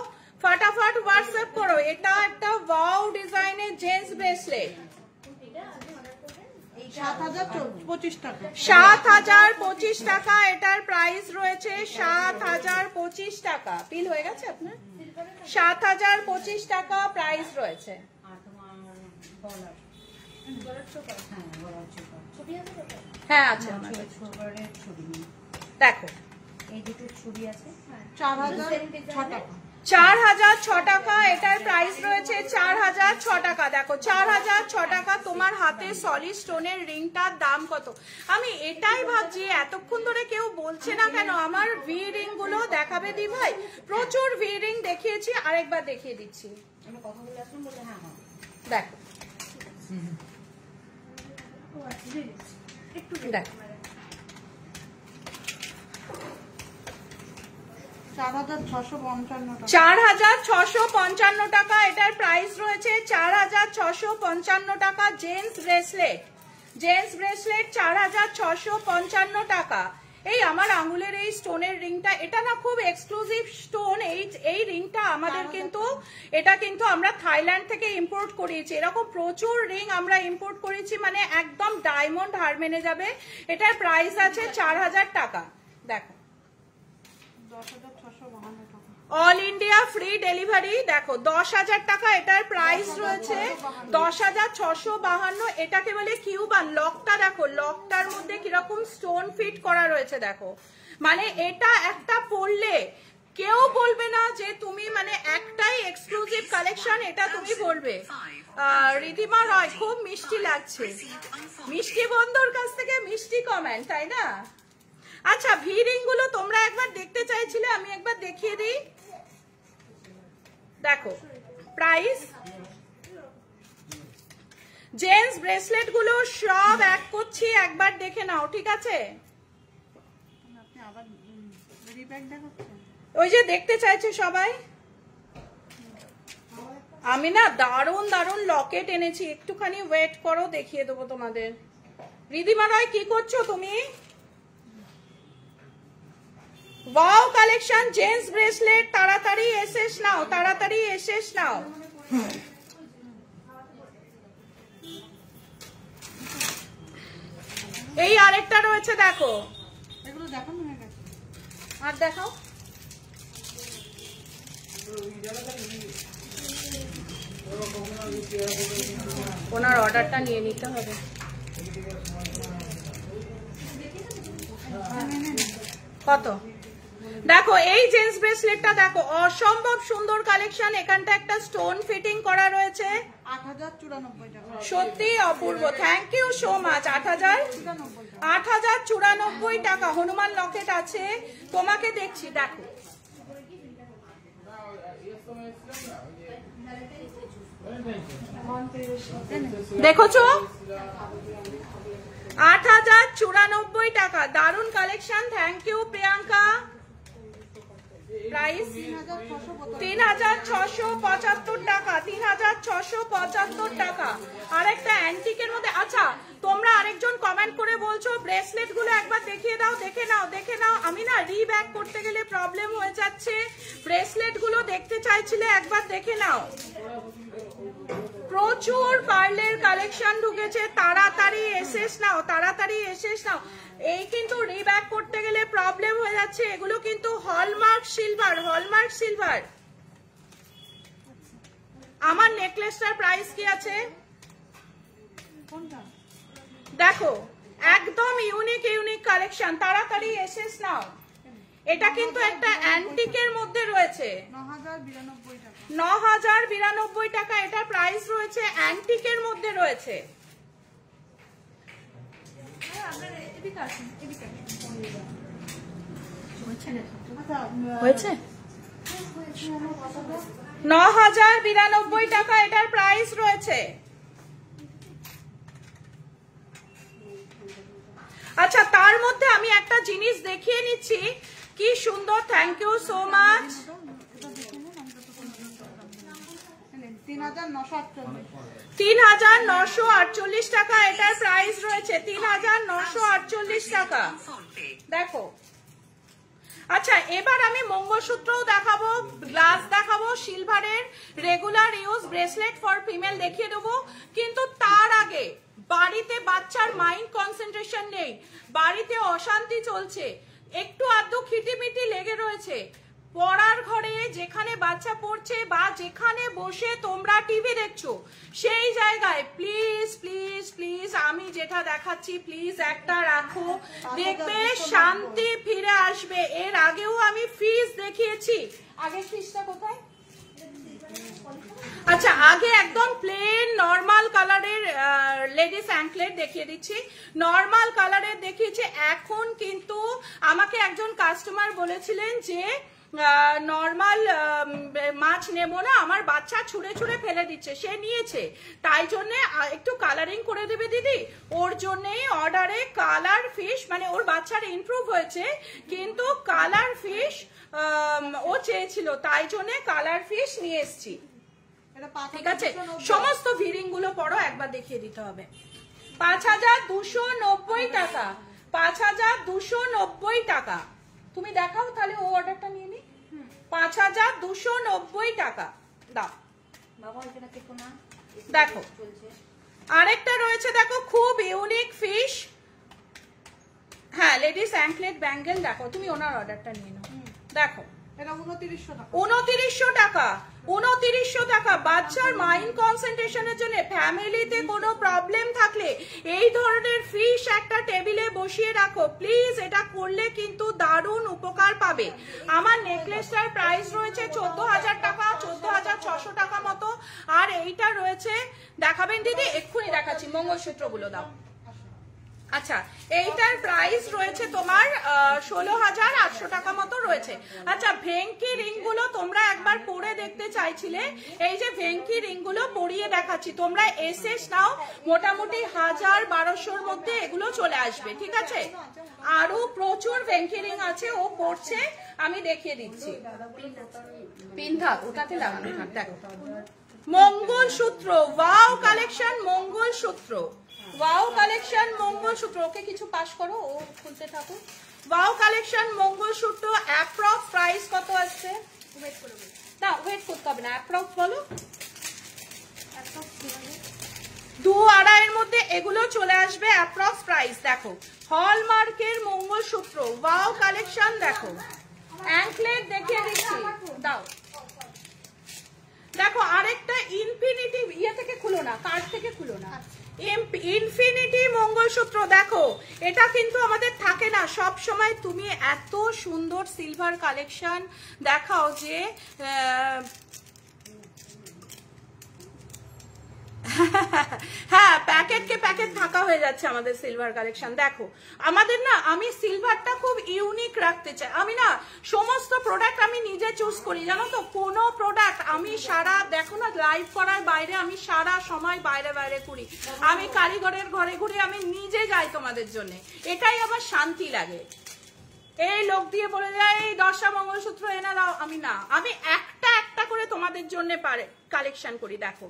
[SPEAKER 1] ফটাফট, হোয়াটসঅ্যাপ করো। এটা একটা ওয়াও ডিজাইনের জেন্টস ব্রেসলেট,
[SPEAKER 2] 7,025 টাকা।
[SPEAKER 1] 7,025 টাকা এটার প্রাইস রয়েছে, 7,025 টাকা। বিল হয়ে গেছে আপনার? 7,025 টাকা প্রাইস রয়েছে। হ্যাঁ আছে, দেখো
[SPEAKER 2] এই দুটো ছবি আছে, 4,006 টাকা।
[SPEAKER 1] 4,006 টাকা এটার প্রাইস রয়েছে, 4,006 টাকা। দেখো 4,006 টাকা। তোমার হাতে সলিড স্টোনের রিংটার দাম কত? আমি এটাই ভাবছি এতক্ষণ ধরে কেউ বলছে না কেন আমার ভি রিং গুলো দেখাবে দি ভাই। প্রচুর ভি রিং দেখিয়েছি, আরেকবার দেখিয়ে দিচ্ছি। দেখো দেখো 4,655 টাকা এটার প্রাইস রয়েছে, 4,655 টাকা। জেন্টস ব্রেসলেট, জেন্টস ব্রেসলেট 4,655 টাকা। এই আমার আঙুলের এই স্টোনের রিংটা, এটা না খুব এক্সক্লুসিভ স্টোন। এই রিংটা আমাদের কিন্তু, এটা কিন্তু আমরা থাইল্যান্ড থেকে ইম্পোর্ট করিয়েছি। এরকম প্রচুর রিং আমরা ইম্পোর্ট করেছি, মানে একদম ডায়মন্ড হার মেনে যাবে। এটার প্রাইস আছে 4,000 টাকা। দেখো
[SPEAKER 2] 10,652 টাকা।
[SPEAKER 1] All India free delivery. দেখো 10,000 টাকা এটার প্রাইস রয়েছে, 10,652। এটাকে বলে কিউবান। লকটা দেখো, লকটার মধ্যে কিরকম স্টোন ফিট করা রয়েছে দেখো। মানে এটা একটা পরলে কেউ বলবে না যে তুমি মানে একটাই এক্সক্লুসিভ কালেকশন, এটা তুমি বলবে। রিধিমা রয়, খুব মিষ্টি লাগছে। মিষ্টি বন্ধুর কাছ থেকে মিষ্টি কমেন্ট, তাই না? আচ্ছা ভি রিং গুলো তোমরা একবার দেখতে চাইছিলে, আমি একবার দেখিয়ে দিই। দেখো প্রাইস, জেন্টস ব্রেসলেট গুলো সব এক করছি, একবার দেখে নাও, ঠিক আছে? ওই যে দেখতে চাইছে সবাই। আমি না দারুণ দারুণ লকেট এনেছি, একটুখানি ওয়েট করো, দেখিয়ে দেবো তোমাদের। রিধিমা রয় কি করছো তুমি? ওয়াও কালেকশন জেন্টস ব্রেসলেট, তাড়াতাড়ি এসেস নাও, তাড়াতাড়ি এসেস নাও। এই আরেকটা রয়েছে দেখো,
[SPEAKER 2] এগুলো দেখানো হয়ে গেছে,
[SPEAKER 1] আর দেখাও। ওনার অর্ডারটা নিয়ে নিতে হবে। কত? দেখো এই জেন্টস ব্রেসলেটটা দেখো, অসম্ভব সুন্দর কালেকশন। এখানটা একটা স্টোন ফিটিং করা রয়েছে,
[SPEAKER 2] 8,094 টাকা।
[SPEAKER 1] সত্যি অপূর্ব, থ্যাংক ইউ সো মাচ। 8,094 টাকা। হনুমান লকেট আছে, তোমাকে দেখছি। দেখো দেখছো 8,094 টাকা, দারুন collection, thank you Priyanka. Price 3,675 টাকা, 3,675 টাকা। আরেকটা অ্যান্টিকের মধ্যে। আচ্ছা, তোমরা আরেকজন কমেন্ট করে বলছো ব্রেসলেট গুলো একবার দেখিয়ে দাও, দেখে নাও দেখে নাও। আমি না রিব্যাক করতে গেলে প্রবলেম হয়ে যাচ্ছে, ব্রেসলেট গুলো দেখতে চাইছিলে, একবার দেখে নাও। প্রচুর পার্লের কালেকশন ঢুকেছে, তাড়াতাড়ি এসেস নাও, তাড়াতাড়ি এসেস নাও। এই কিন্তু রিব্যাক করতে গেলে প্রবলেম হয়ে যাচ্ছে। এগুলো কিন্তু হলমার্ক সিলভার, হলমার্ক সিলভার। আমার নেকলেসটার প্রাইস কি আছে দেখো, একদম ইউনিক ইউনিক কালেকশন, তাড়াতাড়ি এসেস নাও। এটা কিন্তু একটা অ্যান্টিকের মধ্যে রয়েছে, 9,092 টাকা এটা প্রাইস রয়েছে, অ্যান্টিকের মধ্যে রয়েছে। হয়েছে 9,092 টাকা এটার প্রাইস রয়েছে। আচ্ছা, তার মধ্যে আমি একটা জিনিস দেখিয়ে নিচ্ছি, কি সুন্দর, থ্যাংক ইউ সো মাচ। 3,948 টাকা এটার প্রাইস রয়েছে, 3,948 টাকা। দেখো, আচ্ছা এবার আমি মঙ্গলসূত্রও দেখাবো, গ্লাস দেখাবো, সিলভারের regular use bracelet for female দেখিয়ে দেবো। কিন্তু তার আগে, বাড়িতে বাচ্চার মাইন্ড কনসেন্ট্রেশন নেই, বাড়িতে অশান্তি চলছে, একটু আধটু খিটিমিটি লেগে রয়েছে, পড়ার ঘরে যেখানে বাচ্চা পড়ছে বা যেখানে বসে তোমরা টিভি দেখছো, সেই জায়গায় প্লিজ প্লিজ প্লিজ আমি যেটা দেখাচ্ছি প্লিজ একটা রাখো, দেখবে শান্তি ফিরে আসবে। এর আগেও আমি ফিস দেখিয়েছি, আগের ফিসটা কোথায়? আচ্ছা, আগে একদম প্লেন নর্মাল কালারের লেডিস অ্যাঙ্কলেট দেখিয়ে দিচ্ছি, নর্মাল কালারের দেখিয়েছি। এখন কিন্তু আমাকে একজন কাস্টমার বলেছিলেন যে নর্মাল মাছ নেবো না, আমার বাচ্চা ছুঁড়ে ছুঁড়ে ফেলে দিচ্ছে, সে নিয়েছে, তাই জন্য একটু কালারিং করে দেবে দিদি। ওর জন্যই অর্ডারে কালার ফিশ, মানে ওর বাচ্চার ইমপ্রুভ হয়েছে কিন্তু কালার ফিশ ও চেয়েছিল, তাই জন্য কালার ফিশ নিয়ে এসছি। ঠিক আছে, সমস্ত ভিরিং গুলো পড়ো, একবার দেখিয়ে দিতে হবে। 5,290 টাকা, 5,290 টাকা। তুমি দেখাও তাহলে, ও অর্ডারটা নিয়ে নি। 5,290 টাকা দাও। দেখো আরেকটা রয়েছে, দেখো খুব ইউনিক ফিশ, হ্যাঁ লেডিস অ্যাঙ্কলেট ব্যাঙ্গেল। দেখো, তুমি ওনার অর্ডারটা নিয়ে নাও। দেখো, 2900 টাকা, 2900 টাকা। বাচ্চার মাইন্ড কনসেন্ট্রেশনের জন্য, ফ্যামিলিতে কোনো প্রবলেম থাকলে এই ধরনের ফিশ একটা টেবিলে বসিয়ে রাখো প্লিজ, এটা করলে কিন্তু দারুণ উপকার পাবে। আমার নেকলেসটার প্রাইস রয়েছে 14,000 টাকা, 14,600 টাকা মতো। আর এইটা রয়েছে, দেখাবেন দিদি? এক্ষুনি দেখাচ্ছি, মঙ্গলসূত্রগুলো দাও। আচ্ছা, এইটার প্রাইস রয়েছে তোমার 16,800 টাকা মতো রয়েছে। আচ্ছা, ভেঙ্কি রিং গুলো তোমরা একবার পরে দেখতে চাইছিলে, এই যে ভেঙ্কি রিং গুলো পরিয়ে দেখাচ্ছি, তোমরা এসএস নাও, মোটামুটি 1,000-1,200-র মধ্যে এগুলো চলে আসবে। ঠিক আছে, আরো প্রচুর ভেঙ্কি রিং আছে, ও পড়ছে, আমি দেখিয়ে দিচ্ছি। পিন থাক, ওটাতে লাগানো থাক। দেখো, mangalsutra, wow collection mangalsutra, wow collection mangalsutra. Okay কিছু পাস করো, ও খুলতে থাকো। Wow collection mangalsutra, approx price কত আসছে? না, ওয়েট করতে হবে না, অ্যাপ্রক্স বলো। 2-2.5 এর মধ্যে এগুলো চলে আসবে, অ্যাপ্রক্স প্রাইস। দেখো, হলমার্কের মঙ্গলসূত্র, ওয়াও কালেকশন। দেখো, অ্যাঙ্কলেট দেখিয়ে দিচ্ছি, দাও। দেখো, আরেকটা ইনফিনিটি, ইয়ে থেকে খুলো না, কার্ড থেকে খুলো না, ইনফিনিটি মঙ্গলসূত্র। দেখো, এটা কিন্তু আমাদের থাকে না সব সময়। তুমি এত সুন্দর সিলভার কালেকশন দেখাও যে হ্যাঁ, প্যাকেট কে প্যাকেট থাকা হয়ে যাচ্ছে আমাদের সিলভার কালেকশন। দেখো আমাদের না, আমি সিলভারটা খুব ইউনিক রাখতে চাই। আমি না সমস্ত প্রোডাক্ট আমি নিজে চুজ করি, জানো তো। কোনো প্রোডাক্ট আমি সারা, দেখো না লাইভ করার বাইরে আমি সারা সময় বাইরে বাইরে ঘুরি, আমি কারিগরের ঘরে ঘুরি, আমি নিজে যাই তোমাদের জন্য, এটাই আমার শান্তি লাগে। এই লোক দিয়ে বলে যায় এই 10টা মঙ্গলসূত্র এনে দাও, আমি না, আমি একটা একটা করে তোমাদের জন্য কালেকশন করি। দেখো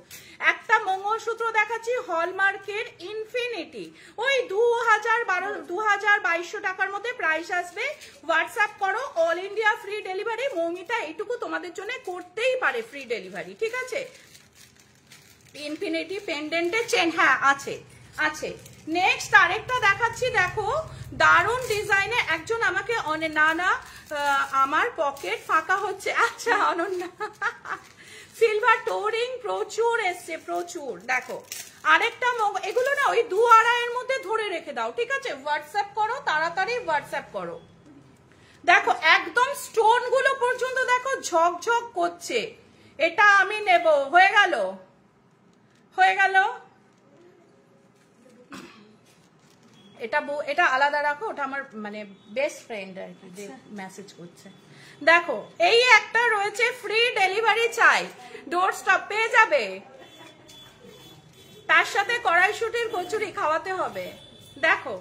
[SPEAKER 1] একটা মঙ্গলসূত্র দেখাচ্ছি হলমার্কের ইনফিনিটি, ওই 2200 টাকার মধ্যে প্রাইস আসবে। হোয়াটসঅ্যাপ করো, all India free delivery. Moumita এইটুকু তোমাদের জন্য করতেই পারে ফ্রি ডেলিভারি, ঠিক আছে। ইনফিনিটি পেন্ডেন্টের চেন, হ্যাঁ আছে আছে। নেক্সট আরেকটা দেখাচ্ছি, দেখো দারুণ ডিজাইনে। একজন আমাকে না আমার পকেট ফাঁকা হচ্ছে, আচ্ছা অনন্যা, সিলভার টোরিং প্রচুর এসছে, প্রচুর। দেখো আরেকটা এগুলো না ওই 2-2.5 এর মধ্যে ধরে রেখে দাও, ঠিক আছে। হোয়াটসঅ্যাপ করো, তাড়াতাড়ি হোয়াটসঅ্যাপ করো। দেখো একদম স্টোন গুলো পর্যন্ত দেখো ঝকঝক করছে, এটা আমি নেব। হয়ে গেল, হয়ে গেল। এটা আলাদা রাখো, ওটা আমার মানে বেস্ট ফ্রেন্ড আর কি, যে মেসেজ করছে। দেখো এই একটা রয়েছে, ফ্রি ডেলিভারি চাই, ডোর স্টপ পেয়ে যাবে, তার সাথে কড়াইশুটির কচুরি খাওয়াতে হবে। দেখো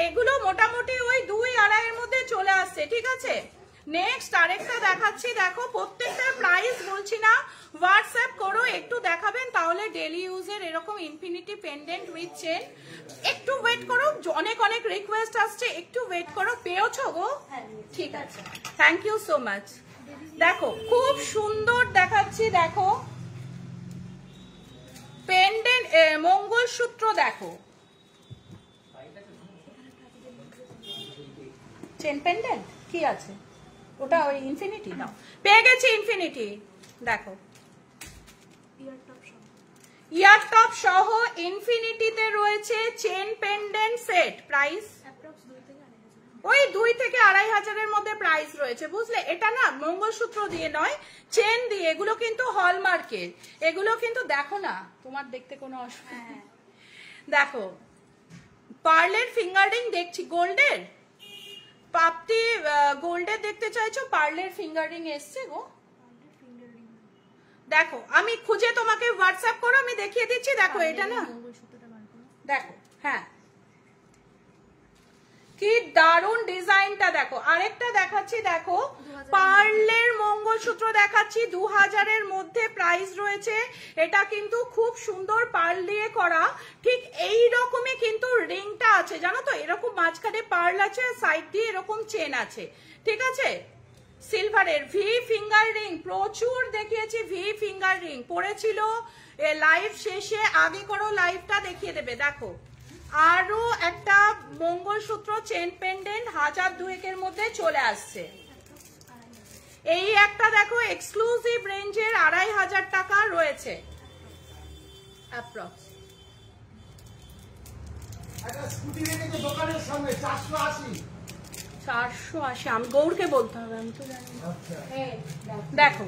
[SPEAKER 1] এগুলো মোটামুটি ওই 2-2.5 এর মধ্যে চলে আসছে, ঠিক আছে। নেক্সট আরেকটা দেখাচ্ছি, দেখো প্রত্যেকটার প্রাইস বলছি না, হোয়াটসঅ্যাপ করো, একটু দেখাবেন তাহলে ডেলি ইউজের এরকম ইনফিনিটি পেন্ডেন্ট উইথ চেন। একটু ওয়েট করো, অনেক অনেক রিকোয়েস্ট আসছে, একটু ওয়েট করো। পেয়েছো গো? ঠিক আছে, থ্যাংক ইউ সো মাচ। দেখো খুব সুন্দর দেখাচ্ছি, দেখো পেন্ডেন্ট মঙ্গলসূত্র, দেখো চেন পেন্ডেন্ট কি আছে, ওটা ওই ইনফিনিটি নাও, পেয়ে গেছি ইনফিনিটি। দেখো ইয়ারটপ সহ ইনফিনিটিতে রয়েছে চেন পেন্ডেন্ট সেট, প্রাইস ওই 2 থেকে 2,500 এর মধ্যে প্রাইস রয়েছে, বুঝলে। এটা না মঙ্গলসূত্র দিয়ে নয়, চেন দিয়ে। এগুলো কিন্তু হলমার্কের, এগুলো কিন্তু দেখো না, তোমার দেখতে কোনো অসুবিধা। দেখো পার্লের ফিঙ্গারিং দেখছি, গোল্ডের পাপটি গোল্ডের দেখতে চাইছো, পার্লের ফিঙ্গারিং এসছে গো। দেখো আমি খুঁজে তোমাকে হোয়াটসঅ্যাপ করো, আমি দেখিয়ে দিচ্ছি। দেখো এটা না, দেখো হ্যাঁ কি দারুন ডিজাইনটা, দেখো আরেকটা দেখাচ্ছি, দেখো পার্লের মঙ্গলসূত্র দেখাচ্ছি, 2000 এর মধ্যে প্রাইস রয়েছে। এটা কিন্তু খুব সুন্দর পার্ল দিয়ে করা, ঠিক এই রকমই কিন্তু রিংটা আছে, জানো তো। এরকম মাঝখানে পার্ল আছে, সাইড দিয়ে এরকম চেন আছে, ঠিক আছে। সিলভারের ভি ফিঙ্গার রিং প্রচুর দেখিয়েছি, ভি ফিঙ্গার রিং পড়েছিল লাইভ শেষে, আগে করো লাইভটা দেখিয়ে দেবে। দেখো আরো একটা মঙ্গলসূত্র চেন পেন্ডেন্ট 1002 এর মধ্যে চলে আসছে। এই একটা দেখো এক্সক্লুসিভ রেঞ্জের 2,500 টাকা রয়েছে অ্যাপ্রক্স।
[SPEAKER 3] দোকানের সামনে
[SPEAKER 1] 480, আমি গৌরকে বলতে হবে, আমি তো জানি না। দেখো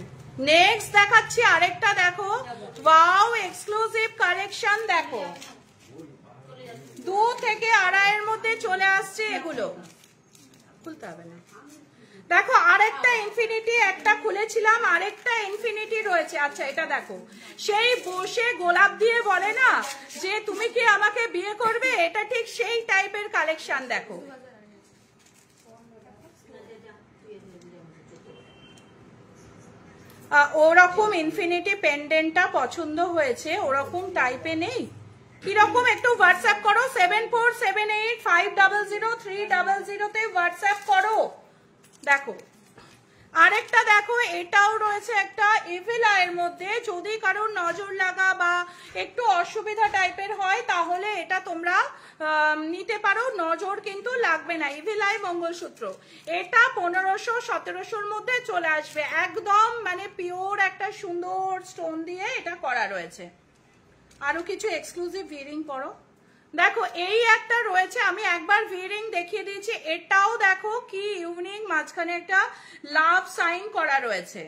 [SPEAKER 1] নেক্সট দেখাচ্ছি আরেকটা, দেখো ওয়াও এক্সক্লুসিভ কালেকশন, দেখো 2 থেকে 2.5 এর মধ্যে চলে আসছে, এগুলো খুলতে হবে না। দেখো আরেকটা ইনফিনিটি, একটা খুলেছিলাম, আরেকটা ইনফিনিটি রয়েছে। আচ্ছা এটা দেখো, সেই বসে গোলাপ দিয়ে বলে না যে তুমি কি আমাকে বিয়ে করবে, এটা ঠিক সেই টাইপের কালেকশন। দেখো ওরকম ইনফিনিটি পেন্ডেন্টটা পছন্দ হয়েছে, ওরকম টাইপে নেই, কিরকম একটু হোয়াটসঅ্যাপ করো, 7478500300 তে হোয়াটসঅ্যাপ করো। দেখো আরেকটা দেখো, এটাও রয়েছে একটা ইভিল আইয়ের মধ্যে, যদি কারোর নজর লাগা বা একটু অসুবিধা টাইপের হয় তাহলে এটা তোমরা নিতে পারো, নজর কিন্তু লাগবে না। ইভিল আই মঙ্গলসূত্র, এটা 1500-1700 মধ্যে চলে আসবে, একদম মানে পিওর একটা সুন্দর স্টোন দিয়ে এটা করা রয়েছে। আরো কিছু এক্সক্লুসিভ ভিরিং পরো। দেখো এই একটা রয়েছে, আমি একবার ভিরিং দেখিয়ে দিয়েছি, এটাও দেখো কি ইউনিক, মাঝখানে একটা লাভ সাইন করা রয়েছে।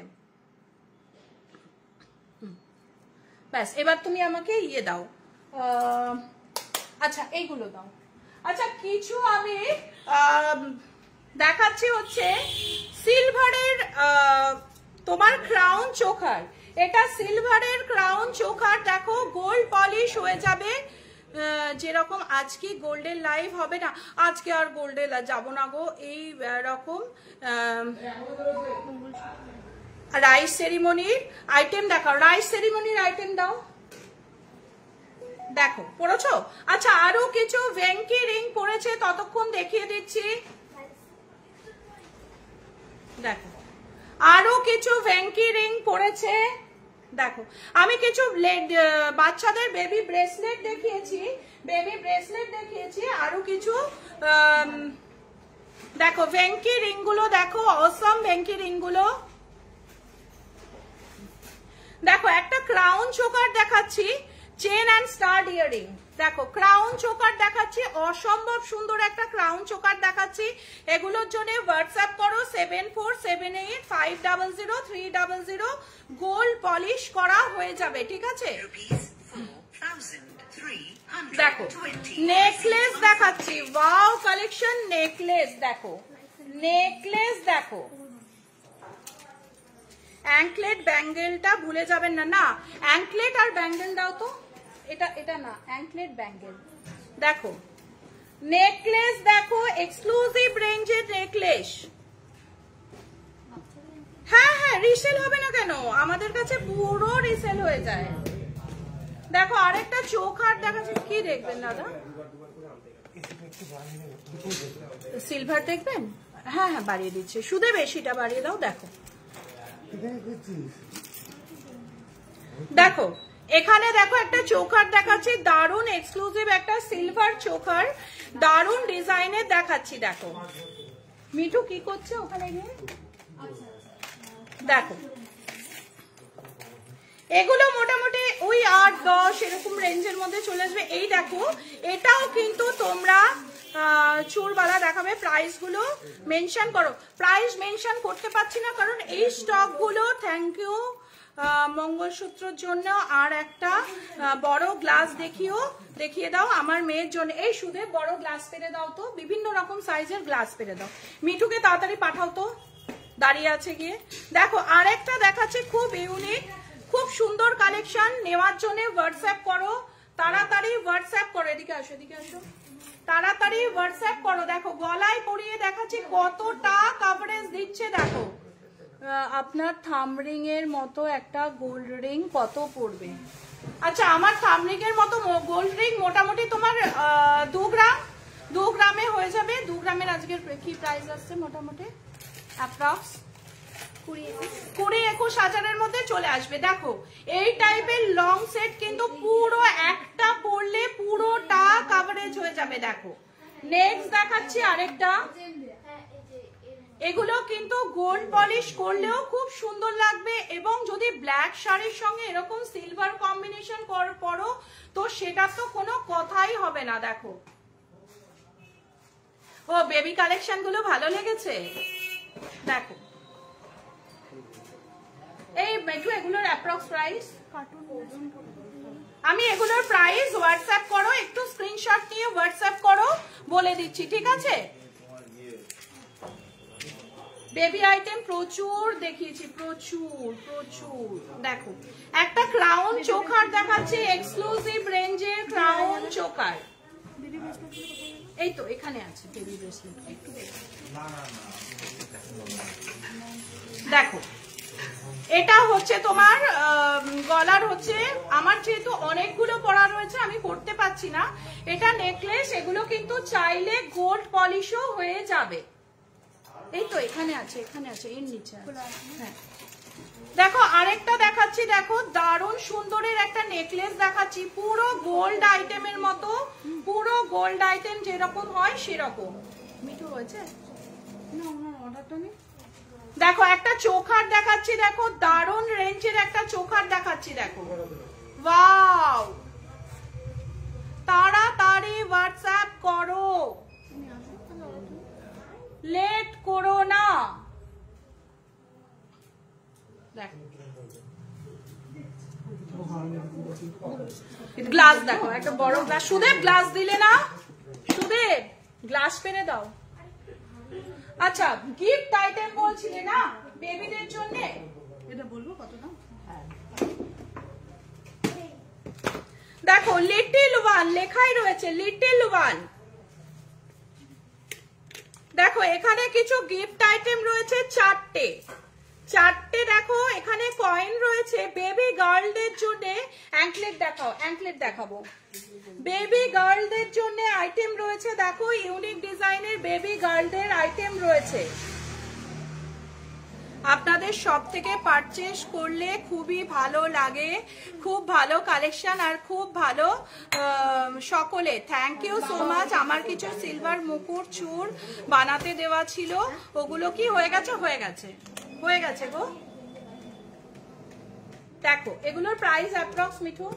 [SPEAKER 1] ব্যাস এবার তুমি আমাকে ইয়ে দাও, আচ্ছা এইগুলো দাও। আচ্ছা কিছু আমি দেখাচ্ছি হচ্ছে সিলভারের তোমার ক্রাউন চোকার। এটা সিলভারের ক্রাউন চোকার, দেখো গোল্ড পলিশ হয়ে যাবে। যেরকম আজকে গোল্ডের লাইভ হবে না, আজকে আর গোল্ডে যাবো না গো। এই রকম রাইস সেরিমনির আইটেম দেখাও, রাইস সেরিমনির আইটেম দাও। দেখো পড়েছো? আচ্ছা আরো কিছু ভেঙ্কি রিং পড়েছে, ততক্ষণ দেখিয়ে দিচ্ছি। দেখো আরো কিছু ভেঙ্কি রিং পড়েছে। দেখো আমি কিছু বাচ্চাদের বেবি ব্রেসলেট দেখিয়েছি, আরো কিছু দেখো ভেঙ্কি রিং গুলো দেখো, অসম ভেঙ্কি রিং গুলো দেখো। একটা ক্রাউন চোকার দেখাচ্ছি, চেন অ্যান্ড স্টাড ইয়ারিং। দেখো ক্রাউন চোকার দেখাচ্ছি, অসম্ভব সুন্দর একটা ক্রাউন চোকার দেখাচ্ছি। এগুলোর জন্য হোয়াটসঅ্যাপ করো 7478500300। গোল্ড পলিশ করা হয়ে যাবে, ঠিক আছে? দেখো নেকলেস দেখাচ্ছি, ওয়াও কালেকশন নেকলেস। দেখো নেকলেস দেখো, অ্যাঙ্কলেট ব্যাঙ্গেলটা ভুলে যাবেন না। না অ্যাঙ্কলেট আর ব্যাঙ্গেল দাও তো, এটা না অ্যাঙ্কলেট ব্যাঙ্গেল। দেখো নেকলেস দেখো, এক্সক্লুসিভ রেঞ্জের নেকলেস। হ্যাঁ হ্যাঁ রিসেল হবে না কেন, আমাদের কাছে পুরো রিসেল হয়ে যায়। দেখো আরেকটা চোকার দেখাচ্ছে, কি দেখবেন দাদা? সিলভার দেখবেন? হ্যাঁ হ্যাঁ বাড়িয়ে দিচ্ছে, সুদে বেশিটা বাড়িয়ে দাও। দেখো দেখো এখানে দেখো একটা চোকার দেখাচ্ছি, দারুন এক্সক্লুসিভ একটা সিলভার চোকার, দারুন ডিজাইনের দেখাচ্ছি। দেখো মিঠু কি করছে ওখানে গিয়ে? দেখো এগুলো মোটামুটি ওই 8-10 এরকম রেঞ্জের মধ্যে চলে আসবে। এই দেখো এটাও কিন্তু তোমরা চুলওয়ালা দেখাবে। প্রাইস গুলো মেনশন করো, প্রাইস মেনশন করতে পারছি না কারণ এই স্টক গুলো। থ্যাংক ইউ মঙ্গলসূত্রের জন্য। আর একটা বড় গ্লাস দেখিয়ে দাও আমার মেয়ের জন্য। এই সুদে বড় গ্লাস পেরে দাও তো, বিভিন্ন রকম সাইজের গ্লাস পেরে দাও। মিঠুকে তাড়াতাড়ি পাঠাও তো, দাঁড়িয়ে আছে গিয়ে। দেখো আরেকটা দেখাচ্ছি, খুব ইউনিক, খুব সুন্দর কালেকশন। নেওয়ার জন্য হোয়াটসঅ্যাপ করো, তাড়াতাড়ি হোয়াটসঅ্যাপ করো। এদিকে আসো, এদিকে আসো, তাড়াতাড়ি হোয়াটসঅ্যাপ করো। দেখো গলায় পরিয়ে দেখাচ্ছি কতটা কভারেজ দিচ্ছে। দেখো আপনার থাম রিং এর মতো একটা গোল্ড রিং কত পড়বে? আচ্ছা আমার থাম রিং এর মতো গোল্ড রিং মোটামুটি তোমার 2 গ্রামে হয়ে যাবে। 2 গ্রামের আজকের কি প্রাইস আসছে মোটামুটি? অ্যাপ্রক্স 20-21 হাজারের মধ্যে চলে আসবে। দেখো এই টাইপের লং সেট কিন্তু পুরো একটা পরলে পুরোটা কভারেজ হয়ে যাবে। দেখো নেক্সট দেখাচ্ছি আরেকটা, এগুলো কিন্তু গোল্ড পলিশ করলেও খুব সুন্দর লাগবে এবং যদি ব্ল্যাক শাড়ির সঙ্গে এরকম সিলভার কম্বিনেশন করো তো সেটা তো কোনো কথাই হবে না। দেখো ও বেবি কালেকশন গুলো ভালো লেগেছে। দেখো এই মেট্রো এগুলোর অ্যাপ্রক্স প্রাইস, আমি এগুলোর প্রাইস হোয়াটসঅ্যাপ করো, একটু স্ক্রিনশট নিয়ে হোয়াটসঅ্যাপ করো, বলে দিচ্ছি, ঠিক আছে? বেবি আইটেম প্রচুর দেখিয়েছি, প্রচুর। দেখো একটা ক্রাউন চোকার দেখাচ্ছি, এক্সক্লুসিভ রেঞ্জের ক্রাউন চোকার। এই তো এখানে আছে বেবি ব্রেসলেট, একটু দেখো এটা হচ্ছে তোমার গলার হচ্ছে, আমার যেহেতু অনেকগুলো পরা রয়েছে আমি পড়তে পারছি না। এটা নেকলেস, এগুলো কিন্তু চাইলে গোল্ড পলিশও হয়ে যাবে। এই তো এখানে আছে, এর নিচে হ্যাঁ। দেখো আরেকটা দেখাচ্ছি, দেখো দারুণ সুন্দরের একটা নেকলেস দেখাচ্ছি, পুরো গোল্ড আইটেমের মতো, পুরো গোল্ড আইটেম যেরকম হয় সেরকম। মিঠু হয়েছে না ওনার অর্ডারটা নেই। দেখো একটা চোকার দেখাচ্ছি, দেখো দারুণ রেঞ্জের একটা চোকার দেখাচ্ছি। দেখো ওয়াও, তাড়াতাড়ি হোয়াটসঅ্যাপ করো, লেট করো না। দেখো গ্লাস দেখো, একটা বড় গ্লাস। সুদেব গ্লাস দিলে না, সুদেব গ্লাস পেরে দাও। আচ্ছা, গিফট আইটেম বলছিলে না বেবিদের জন্য,
[SPEAKER 2] এটা বলবো কত দাম?
[SPEAKER 1] দেখো লিটল ওয়ান লেখাই রয়েছে, লিটল ওয়ান। দেখো এখানে কিছু গিফট আইটেম রয়েছে চারটে, দেখো এখানে কয়েন রয়েছে বেবি গার্লদের জন্য। অ্যাঙ্কলেট দেখাও, অ্যাঙ্কলেট দেখাবো। বেবি গার্লদের জন্য আইটেম রয়েছে, দেখো ইউনিক ডিজাইনের বেবি গার্লদের আইটেম রয়েছে। আপনাদের সব থেকে পারচেজ করলে খুবই ভালো লাগে, খুব ভালো কালেকশন আর খুব ভালো সকলে। Thank you so much. আমার কিছু সিলভার মুকুট চূড় বানাতে দেওয়া ছিল, ওগুলো কি হয়ে গেছে? হয়ে গেছে গো। দেখো এগুলোর প্রাইস অ্যাপ্রক্স মিঠু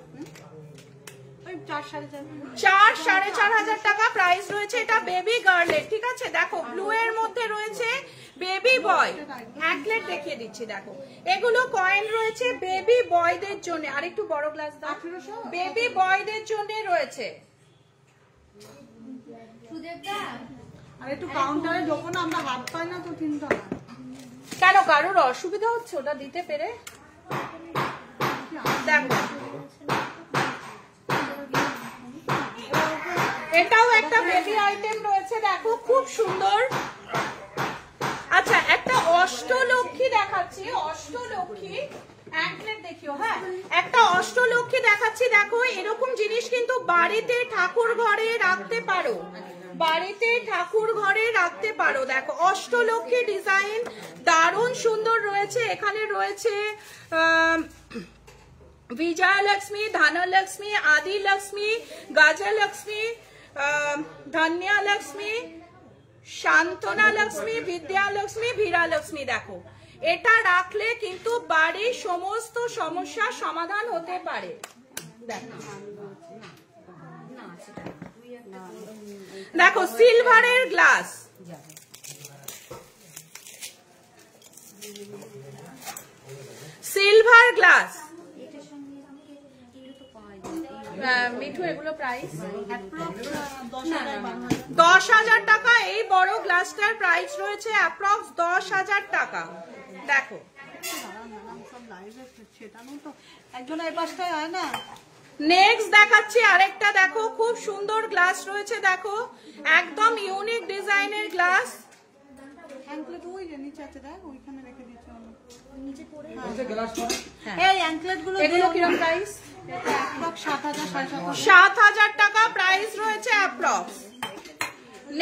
[SPEAKER 1] 4-4.5 টাকা প্রাইস রয়েছে। এটা বেবি গার্লের, ঠিক আছে। দেখো ব্লু এর মধ্যে রয়েছে বেবি বয়, অ্যাঙ্কলেট দেখিয়ে দিচ্ছি। দেখো এগুলো কয়েন রয়েছে বেবি বয়দের জন্য। আর একটু বড় গ্লাস দাও, বেবি বয়দের জন্য রয়েছে।
[SPEAKER 2] আর একটু কাউন্টারে ঢোকো না, আমরা হাত পাই না তো কিনতে হয়।
[SPEAKER 1] কেন কারোর অসুবিধা হচ্ছে ওটা দিতে পেরে? দেখো এটাও একটা বেবি আইটেম রয়েছে, দেখো খুব সুন্দর। আচ্ছা একটা অষ্টলক্ষ্মী দেখাচ্ছি, অষ্টলক্ষ্মী অ্যাঙ্কলেট দেখিও। হ্যাঁ একটা অষ্টলক্ষ্মী দেখাচ্ছি। দেখো এরকম জিনিস কিন্তু বাড়িতে ঠাকুর ঘরে রাখতে পারো, বাড়িতে ঠাকুর ঘরে রাখতে পারো। দেখো অষ্টলক্ষ্মী ডিজাইন দারুণ সুন্দর রয়েছে। এখানে রয়েছে विजयलक्ष्मी, धनलक्ष्मी, आदिलक्ष्मी, गजलक्ष्मी, धन्यलक्ष्मी, शांतनालक्ष्मी, विद्यालक्ष्मी, भीरालक्ष्मी। देखो এটা রাখলে কিন্তু বাড়ির সমস্ত সমস্যার সমাধান হতে পারে। দেখো সিলভারের গ্লাস, সিলভার গ্লাস মিঠু, এগুলো প্রাইস 10,000 টাকা। এই বড় গ্লাসটার প্রাইস রয়েছে অ্যাপ্রক্স 10,000 টাকা। দেখো নেক্সট দেখাচ্ছি আরেকটা। দেখো খুব সুন্দর গ্লাস রয়েছে, দেখো একদম ইউনিক ডিজাইনের গ্লাস। এগুলো কিরকম প্রাইস? 7,000 টাকা প্রাইস রয়েছে অ্যাপ্রক্স।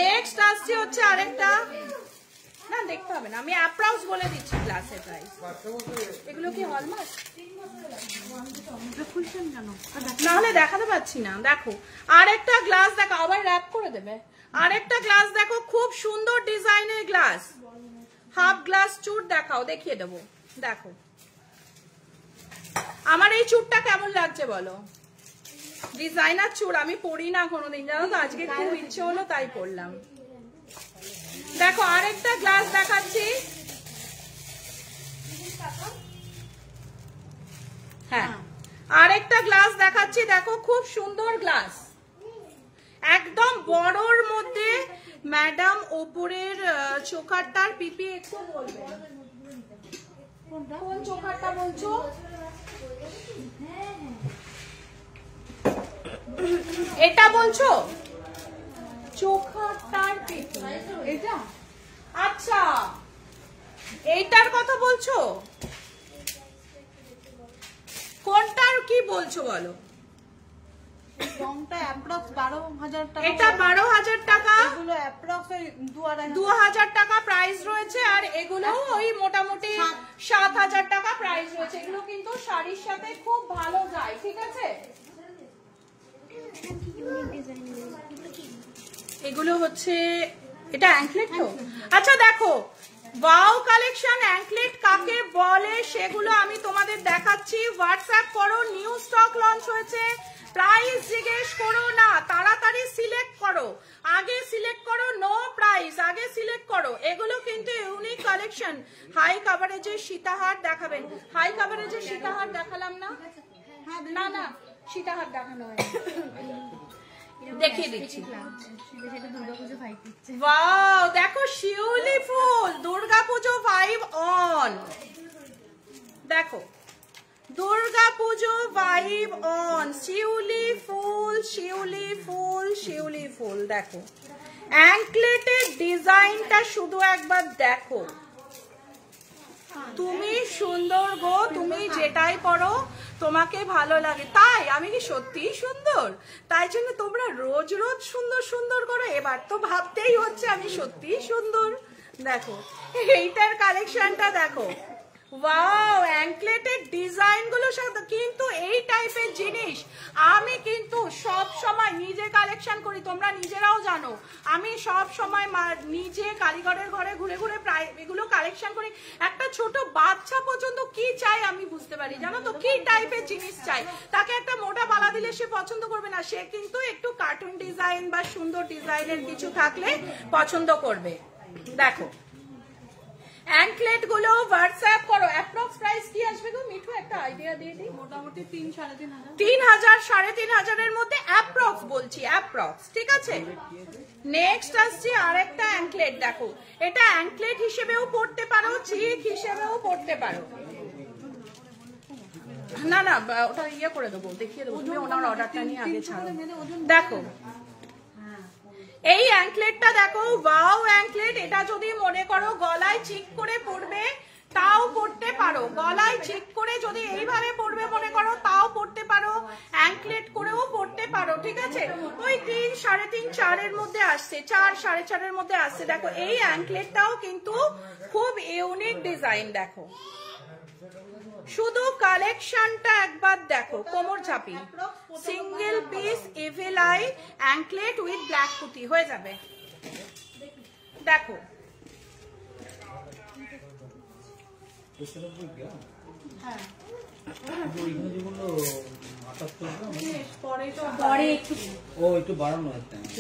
[SPEAKER 1] নেক্সট আসছে হচ্ছে আরেকটা, না দেখতে হবে না, আমি অ্যাপ্রক্স বলে দিচ্ছি গ্লাসের প্রাইস। এগুলো কি হলমার্ক? নাহলে দেখাতে পাচ্ছি না। দেখো আরেকটা গ্লাস দেখো, আবার র্যাপ করে দেবে। আরেকটা গ্লাস দেখো খুব সুন্দর ডিজাইনের গ্লাস, হাফ গ্লাস চুট দেখাও, দেখিয়ে দেবো। দেখো আমার এই চুটটা কেমন লাগছে বলো? ডিজাইনার চুড় আমি পরি না কোনোদিন, জানো তো, আজকে খুব ইচ্ছে হলো তাই পরলাম। দেখো আরেকটা গ্লাস দেখাচ্ছি। হ্যাঁ আরেকটা গ্লাস দেখাচ্ছি। দেখো খুব সুন্দর গ্লাস, একদম বড়র মধ্যে। ম্যাডাম ওপরের চোকারটার পিপি একটু বলবেন, কোন চোকারটা বলছো? এটা বলছো চোখাটার পিপি? এটা আচ্ছা, এইটার কথা বলছো? কোনটার কি বলছো বলো? এটা 12,000 টাকা, 2,000 টাকা প্রাইস রয়েছে। আর এগুলো ওই মোটামুটি 7,000 টাকা প্রাইস রয়েছে। এগুলো কিন্তু শাড়ির সাথে খুব ভালো যায়, ঠিক আছে। এগুলো হচ্ছে, এটা অ্যাঙ্কলেট তো। আচ্ছা দেখো ওয়াও কালেকশন অ্যাঙ্কলেট কাকে বলে সেগুলো আমি তোমাদের দেখাচ্ছি। হোয়াটসঅ্যাপ করো, নিউ স্টক লঞ্চ হয়েছে। প্রাইস জিজ্ঞেস করো না, তাড়াতাড়ি সিলেক্ট করো, আগে সিলেক্ট করো, নো প্রাইস, আগে সিলেক্ট করো। এগুলো কিন্তু ইউনিক কালেকশন। হাই কাভারেজের সীতাহার দেখাবেন, হাই কাভারেজের সীতাহার দেখালাম না? না না সীতা হাত দেখানো হয় দেখিয়ে দিচ্ছি। ওয়াও দেখো শিউলি ফুল, দুর্গাপুজো ভাইব অন। দেখো দুর্গাপুজো ভাইব অন, শিউলি ফুল শিউলি ফুল শিউলি ফুল। দেখো অ্যাঙ্কলেটের ডিজাইনটা শুধু একবার দেখো। তুমি সুন্দর গো, তুমি যেটাই পরো তোমাকে ভালো লাগে। তাই আমি কি সত্যি সুন্দর? তাই জন্য তোমরা রোজ রোজ সুন্দর সুন্দর করো। এবার তো ভাবতেই হচ্ছে আমি সত্যি সুন্দর। দেখো এইটার কালেকশনটা দেখো, ওয়াও অ্যাঙ্কলেটের ডিজাইন গুলো কিন্তু এই টাইপের জিনিস আমি কিন্তু সব সময় নিজে কালেকশন করি, তোমরা নিজেরাও জানো। আমি সব সময় নিজে কারিগরের ঘরে ঘুরে ঘুরে প্রায় এগুলো কালেকশন করি। একটা ছোট বাচ্চা পর্যন্ত কি চাই আমি বুঝতে পারি, জানো তো, কি টাইপের জিনিস চাই। তাকে একটা মোটা বালা দিলে সে পছন্দ করবে না, সে কিন্তু একটু কার্টুন ডিজাইন বা সুন্দর ডিজাইনের কিছু থাকলে পছন্দ করবে। দেখো অ্যাঙ্কলেট গুলো হোয়াটসঅ্যাপ করো। অ্যাপ্রক্স প্রাইস কি আসবে গো মিঠু, একটা আইডিয়া দিয়ে দিই।
[SPEAKER 2] মোটামুটি 3-3.5
[SPEAKER 1] 3000 3,500 মধ্যে অ্যাপ্রক্স বলছি, অ্যাপ্রক্স, ঠিক আছে। নেক্সট আসছে আরেকটা অ্যাঙ্কলেট। দেখো এটা অ্যাঙ্কলেট হিসেবেও পড়তে পারো, চিক হিসেবেও পড়তে পারো। না না ওটা ইয়ে করে দেবো, দেখিয়ে দেবো, তুমি ওনার অর্ডারটা নিয়ে আগে ছাড়ো। দেখো এই অ্যাঙ্কলেটটা দেখো, ওয়াও অ্যাঙ্কলেট। এটা যদি মনে করো গলায় চিক করে পরবে তাও পরতে পারো, গলায় চিক করে যদি এইভাবে পরবে মনে করো তাও পরতে পারো, অ্যাঙ্কলেট করেও পরতে পারো, ঠিক আছে। ওই 3, 3.5, 4 এর মধ্যে আসছে, 4, 4.5 এর মধ্যে আসছে। দেখো এই অ্যাঙ্কলেটটাও কিন্তু খুব ইউনিক ডিজাইন। দেখো শুধু কালেকশনটা একবার দেখো, কোমর ঝাপি, single piece evil eye anklet with black পুঁতি হয়ে যাবে। দেখো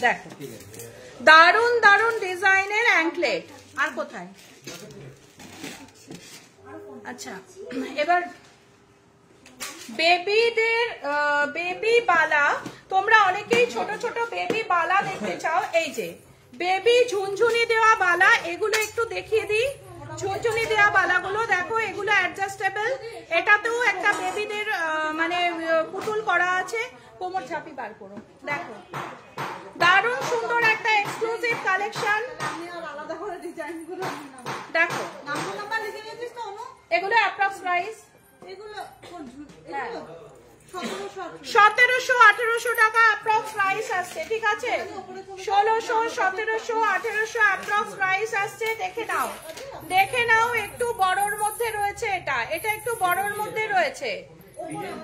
[SPEAKER 1] দেখো দারুন দারুন ডিজাইনের অ্যাঙ্কলেট। আর কোথায়? আচ্ছা এবার বেবিদের বেবি বালা, তোমরা অনেকেই ছোট ছোট বেবি বালা দেখতে চাও। এই যে বেবি ঝুনঝুনি দেওয়া বালা, এগুলো একটু দেখিয়ে দিই। ঝুনঝুনি দেওয়া বালাগুলো দেখো, এগুলো অ্যাডজাস্টেবল। এটাতেও একটা বেবিদের মানে পুতুল করা আছে। কোমর ঝাপি বার করো, দেখো দারুণ সুন্দর একটা এক্সক্লুসিভ কালেকশন। দেখো এগুলো অ্যাপ্রক্স প্রাইস, এগুলো 1700-1800 টাকা অ্যাপ্রক্স প্রাইস আসছে, ঠিক আছে। 1600, 1700, 1800 অ্যাপ্রক্স প্রাইস আসছে। দেখে নাও, দেখে নাও, একটু বড়র মধ্যে রয়েছে। এটা এটা একটু বড়র মধ্যে রয়েছে,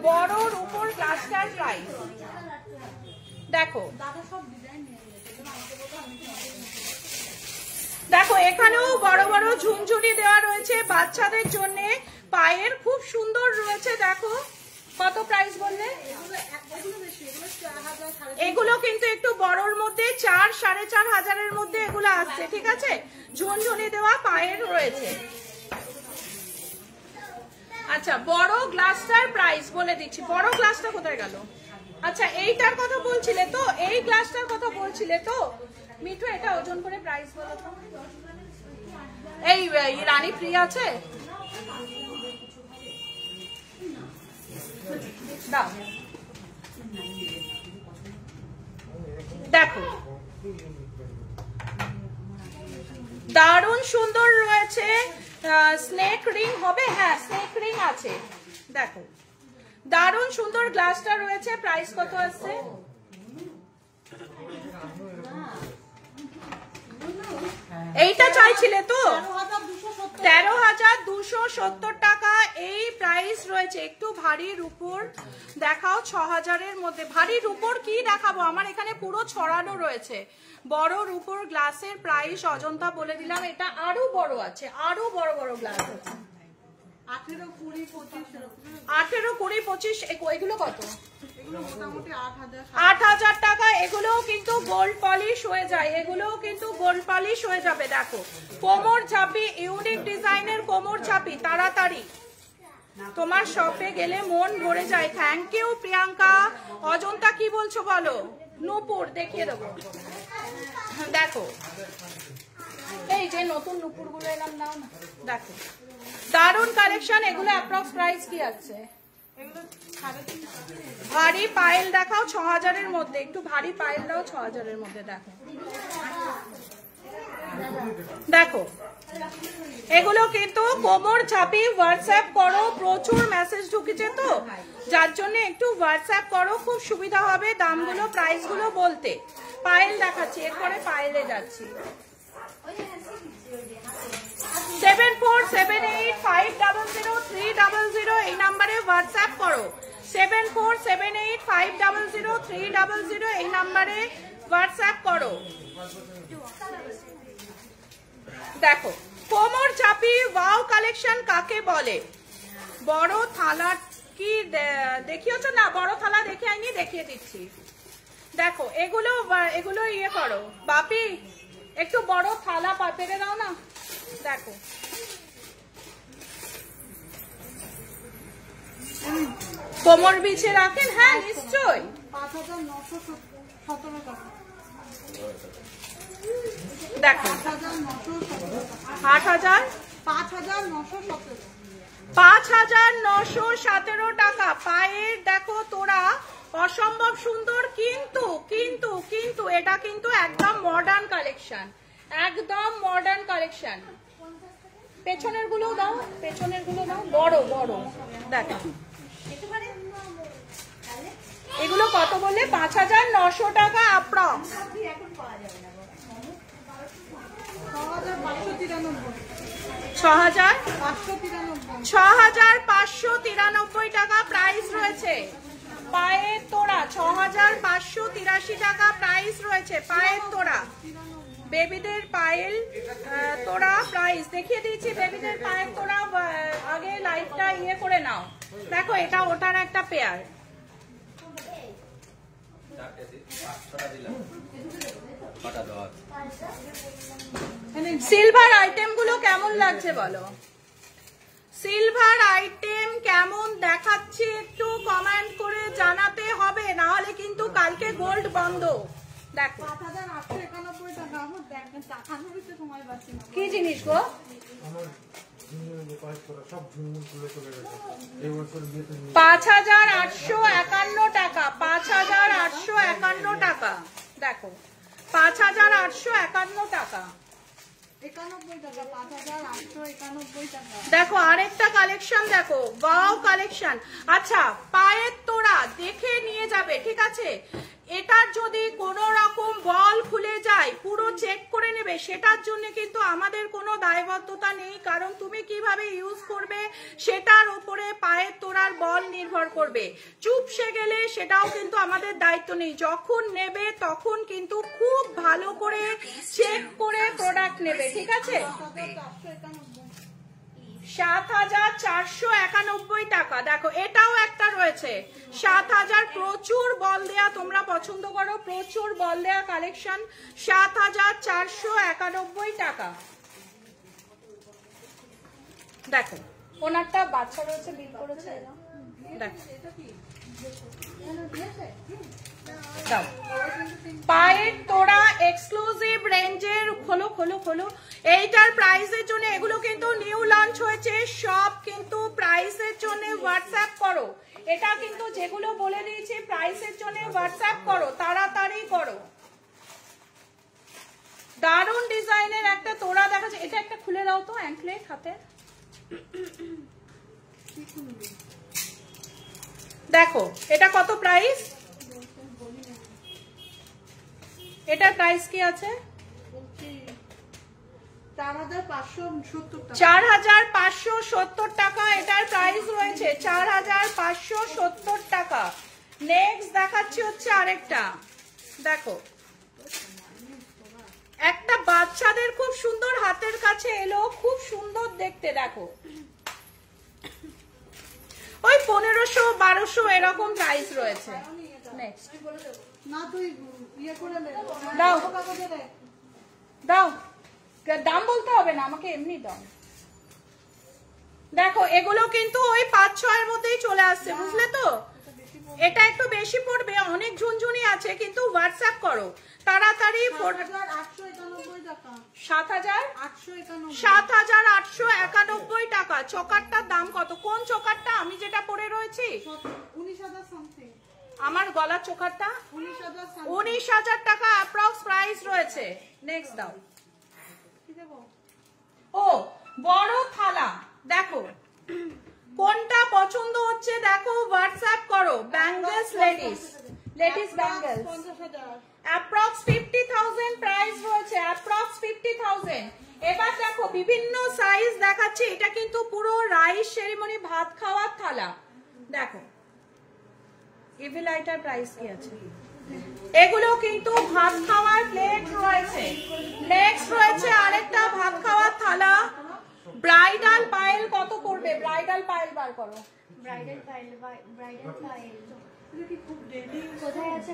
[SPEAKER 1] বড়র উপর ক্লাস্টার প্রাইস। দেখো দেখো এখানেও বড় বড় ঝুনঝুনি দেওয়া রয়েছে বাচ্চাদের জন্য, পায়ের খুব সুন্দর রয়েছে। দেখো কত প্রাইস বললে? এগুলো কিন্তু একটু বড়র মধ্যে 4-4.5 হাজারের মধ্যে এগুলো আসছে, ঠিক আছে। ঝুনঝুনি দেওয়া পায়ের রয়েছে। আচ্ছা বড় গ্লাসটার প্রাইস বলে দিচ্ছি। বড় গ্লাসটা কোথায় গেল? আচ্ছা এইটার কথা বলছিলে তো, এই গ্লাসটার কথা বলছিলে তো মিঠু, এটা ওজন করে প্রাইস বলো তো। এই রানী ফ্রি আছে? দাও। দেখো দারুণ সুন্দর রয়েছে। স্নেক রিং হবে, হ্যাঁ স্নেক রিং আছে। দেখো দারুণ সুন্দর গ্লাসটা রয়েছে। প্রাইস কত আছে? এইটা চাইছিলে তো? 13,270 টাকা এই প্রাইস রয়েছে। একটু ভারীর উপর দেখাও, 6,000-এর মধ্যে। ভারীর উপর কি দেখাবো, আমার এখানে পুরো ছড়ানো রয়েছে। বড়র উপর গ্লাসের প্রাইস অজন্তা বলে দিলাম। এটা আরো বড় আছে, আরো বড় বড় গ্লাস আছে। 18, 20, 25 এগুলো কত? 8,000 টাকা। এগুলোও কিন্তু গোল্ড পলিশ হয়ে যায়, এগুলোও কিন্তু গোল্ড পলিশ হয়ে যাবে। দেখো কোমর ঝাপি, ইউনিক ডিজাইনের কোমর ঝাপি, তাড়াতাড়ি তোমার শপে গেলে মন ভরে যায়। Thank you Priyanka. অজন্তা কি বলছো বলো? নূপুর দেখিয়ে দেবো, দেখো এই যে নতুন নূপুর গুলো এলাম, নাও না, দেখো দারুন কালেকশন। এগুলো অ্যাপ্রক্স প্রাইস কি আছে? ভারী পায়েল দেখাও 6000-এর মধ্যে, একটু ভারী পায়েল দাও 6000-এর মধ্যে। দেখো দেখো এগুলো কিন্তু কোমর চাপি হোয়াটসঅ্যাপ করো, প্রচুর মেসেজ ঢুকেছে তো যার জন্য একটু হোয়াটসঅ্যাপ করো, খুব সুবিধা হবে দামগুলো প্রাইসগুলো বলতে। পায়েল দেখাচ্ছি, এরপরে পায়েলে যাচ্ছি। 7478500300 এই নাম্বারে হোয়াটসঅ্যাপ করো। 7478500300 এই নাম্বারে হোয়াটসঅ্যাপ করো। দেখো কোমর চাপি ওয়াও কালেকশন কাকে বলে? বড় থালা কি দেখিয়েছো না? বড় থালা দেখে আইনি, দেখিয়ে দিচ্ছি। দেখো এগুলো এগুলো ইয়ে করো বাপি, একটু বড় থালা পেরে দাও না। দেখো কোমর বিছে রাখেন, হ্যাঁ নিশ্চয়ই।
[SPEAKER 2] 5917 টাকা।
[SPEAKER 1] দেখো 5917 টাকা। পায়ের দেখো তোরা অসম্ভব সুন্দর, কিন্তু কিন্তু কিন্তু এটা কিন্তু একদম মডার্ন কালেকশন, একদম মডার্ন কালেকশন। পেছনের গুলো দাও, পেছনের গুলো দাও, বড় বড়। দেখো এগুলো কত বললে? 5900 টাকা অ্যাপ্রক্স। 6593 টাকা প্রাইস রয়েছে। পায়ের তোড়া 6583 টাকা প্রাইস রয়েছে। পায়ের তোড়া, বেবিদের পায়েল তোড়া প্রাইস দেখিয়ে দিয়েছি। বেবিদের পায়ের তোড়া আগে লাইভটা ইয়ে করে নাও। দেখো এটা ওটার একটা পেয়ার। সিলভার আইটেম গুলো কেমন লাগছে বলো? সিলভার আইটেম কেমন দেখাচ্ছি একটু কমেন্ট করে জানাতে হবে, না হলে কিন্তু কালকে গোল্ড বন্ধ। দেখো
[SPEAKER 2] 5891 টাকা। আমার দেখেন দেখানোর একটু সময় পাচ্ছি না।
[SPEAKER 1] কি জিনিস গো?
[SPEAKER 3] আমার সব ঝুমুরগুলো চলে গেছে এই বছর বিয়েতে।
[SPEAKER 1] 5851 টাকা, 5851 টাকা। দেখো 5851 টাকা।
[SPEAKER 2] 91 টাকা, 5891 টাকা।
[SPEAKER 1] দেখো আরেকটা কালেকশন, দেখো ওয়াও কালেকশন। আচ্ছা পায়ের তোড়া দেখে নিয়ে যাবে, ঠিক আছে? এটার যদি কোনো রকম বল খুলে যায় পুরো চেক করে নেবে, সেটার জন্য কিন্তু আমাদের কোনো দায়বদ্ধতা নেই, কারণ তুমি কিভাবে ইউজ করবে সেটার উপরে পায়ের তোড়ার বল নির্ভর করবে। চুপসে গেলে সেটাও কিন্তু আমাদের দায়িত্ব নেই। যখন নেবে তখন কিন্তু খুব ভালো করে চেক করে প্রোডাক্ট নেবে, ঠিক আছে? 7491 টাকা। দেখো এটাও একটা রয়েছে 7000, প্রচুর বল দেয়া, তোমরা পছন্দ করো প্রচুর বল দেয়া কালেকশন। 7491 টাকা। দেখো ওনারটা বাচ্চা রয়েছে, বিল করেছে। দেখো দাও পায়ের তোড়া এক্সক্লুসিভ রেঞ্জের। খোলো খোলো খোলো। এইটার প্রাইসের জন্য, এগুলো কিন্তু নিউ লঞ্চ হয়েছে, সব কিন্তু প্রাইসের জন্য হোয়াটসঅ্যাপ করো। এটা কিন্তু যেগুলো বলে দিয়েছি প্রাইসের জন্য হোয়াটসঅ্যাপ করো, তাড়াতাড়ি করো। দারুন ডিজাইনের একটা তোড়া দেখাচ্ছে। এটা একটা খুলে দাও তো, অ্যাঙ্কলেট হাতে। দেখো এটা কত প্রাইস? এটার প্রাইস কি আছে? 4570 টাকা এটার প্রাইস রয়েছে। 4570 টাকা। নেক্সট দেখাচ্ছি হচ্ছে আরেকটা। দেখো একটা বাচ্চাদের খুব সুন্দর হাতের কাছে এলো, খুব সুন্দর দেখতে। দেখো ওই 1500-1200 এরকম প্রাইস রয়েছে। নেক্সট
[SPEAKER 2] না তুই ইয়ে করে নে,
[SPEAKER 1] দাও দাও, দাম বলতে হবে না আমাকে, এমনি দাও। দেখো এগুলো কিন্তু ওই 5-6 এর মধ্যেই চলে আসছে, বুঝলে তো? এটা একটু বেশি পড়বে, অনেক ঝুনঝুনি আছে, কিন্তু হোয়াটসঅ্যাপ করো তাড়াতাড়ি। 7,891 টাকা। চকারটার দাম কত? কোন চকারটা? আমি যেটা পরে রয়েছি
[SPEAKER 2] 19,000
[SPEAKER 1] আমার গলার চোকারটা 19,000 টাকা অ্যাপ্রক্স প্রাইস রয়েছে। নেক্সট দাও। ও বড় থালা, দেখো কোনটা পছন্দ হচ্ছে, দেখো হোয়াটসঅ্যাপ করো। Bangles, ladies bangles approx 50,000 price রয়েছে, অ্যাপ্রক্স 50,000। এবার দেখো বিভিন্ন সাইজ দেখাচ্ছি। এটা কিন্তু পুরো রাইস সেরিমনি ভাত খাওয়ার থালা। দেখো ইভিলাইটার প্রাইস কি আছে? এগুলো কিন্তু ভাত খাওয়ার প্লেট রয়েছে। নেক্সট রয়েছে আরেকটা ভাত খাওয়ার থালা। ব্রাইডাল পায়েল কত পড়বে? ব্রাইডাল পায়েল বার করো।
[SPEAKER 4] ব্রাইডাল পায়েল কোথায় আছে?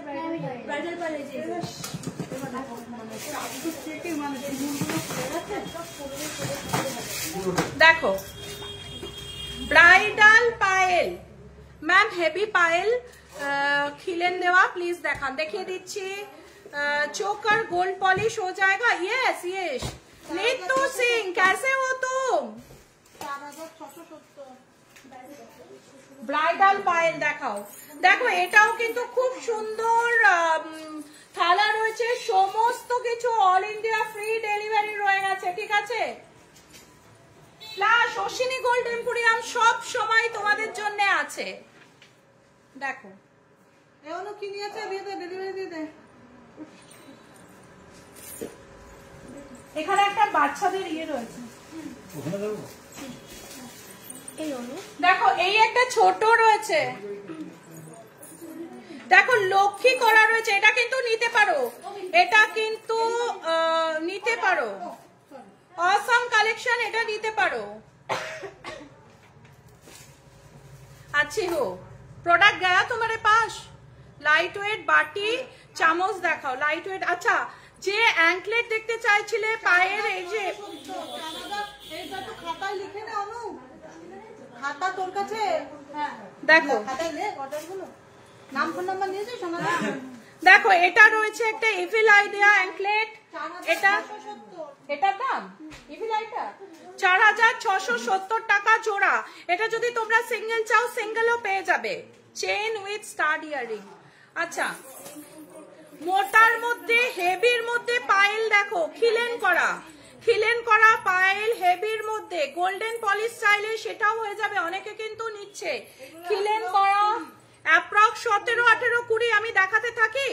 [SPEAKER 4] ব্রাইডাল পায়েল
[SPEAKER 1] দেখো ব্রাইডাল পায়েল ম্যাম, হেভি পায়েল খিলেন देवा प्लीज देखान, देखिए दीची। चोकर गोल्ड पॉलिश हो जाएगा। Yes yes. नीतू सिंह कैसे हो तुम? ব্রাইডাল পায়েল দেখাও। দেখো এটাও কিন্তু খুব সুন্দর থালা রয়েছে, সমস্ত কিছু অল ইন্ডিয়া ফ্রি ডেলিভারি রয়ে গেছে, ঠিক আছে? প্লাস অশ্বিনী গোল্ড এম্পোরিয়াম সব সময় তোমাদের জন্য আছে। দেখো
[SPEAKER 2] এখনো কি নিয়েছে, দিয়ে দে, ডেলিভারি দিয়ে দে।
[SPEAKER 1] এখানে একটা বাচ্চাদের ইয়ে রয়েছে। দেখো এই একটা ছোট রয়েছে, দেখো লক্ষ্মী করা রয়েছে। এটা কিন্তু নিতে পারো, এটা কিন্তু নিতে পারো। অসম কালেকশন, এটা নিতে পারো। अच्छी हो प्रोडक्ट गया तुम्हारे पास। लाइट वेट बाटी চামচ দেখাও, লাইট ওয়েট। আচ্ছা যে অ্যাঙ্কলেট দেখতে চাইছিলে পায়ের, এই যে
[SPEAKER 2] এইটা তো খাতায় লিখে না অনু, খাতা তোর কাছে? হ্যাঁ
[SPEAKER 1] দেখো
[SPEAKER 2] খাতায় লে অর্ডারগুলো, নাম ফোন নাম্বার নিয়েছিস সোনা?
[SPEAKER 1] দেখো এটা রয়েছে একটা ইভিল আইডিয়া অ্যাঙ্কলেট। এটার দাম ইভিল আইডিয়া 4,670 টাকা জোড়া। এটা যদি তোমরা সিঙ্গেল চাও সিঙ্গেলও পেয়ে যাবে। Chain with stud earring. আচ্ছা মোটার মধ্যে হেভির মধ্যে পায়েল দেখো, খিলেন করা পায়েল হেভির মধ্যে। গোল্ডেন পলিশ চাইলে সেটাও হয়ে যাবে, অনেকে কিন্তু নিচ্ছে। খিলেন করা অ্যাপ্রক্স 17, 18, 20 আমি দেখাতে থাকি।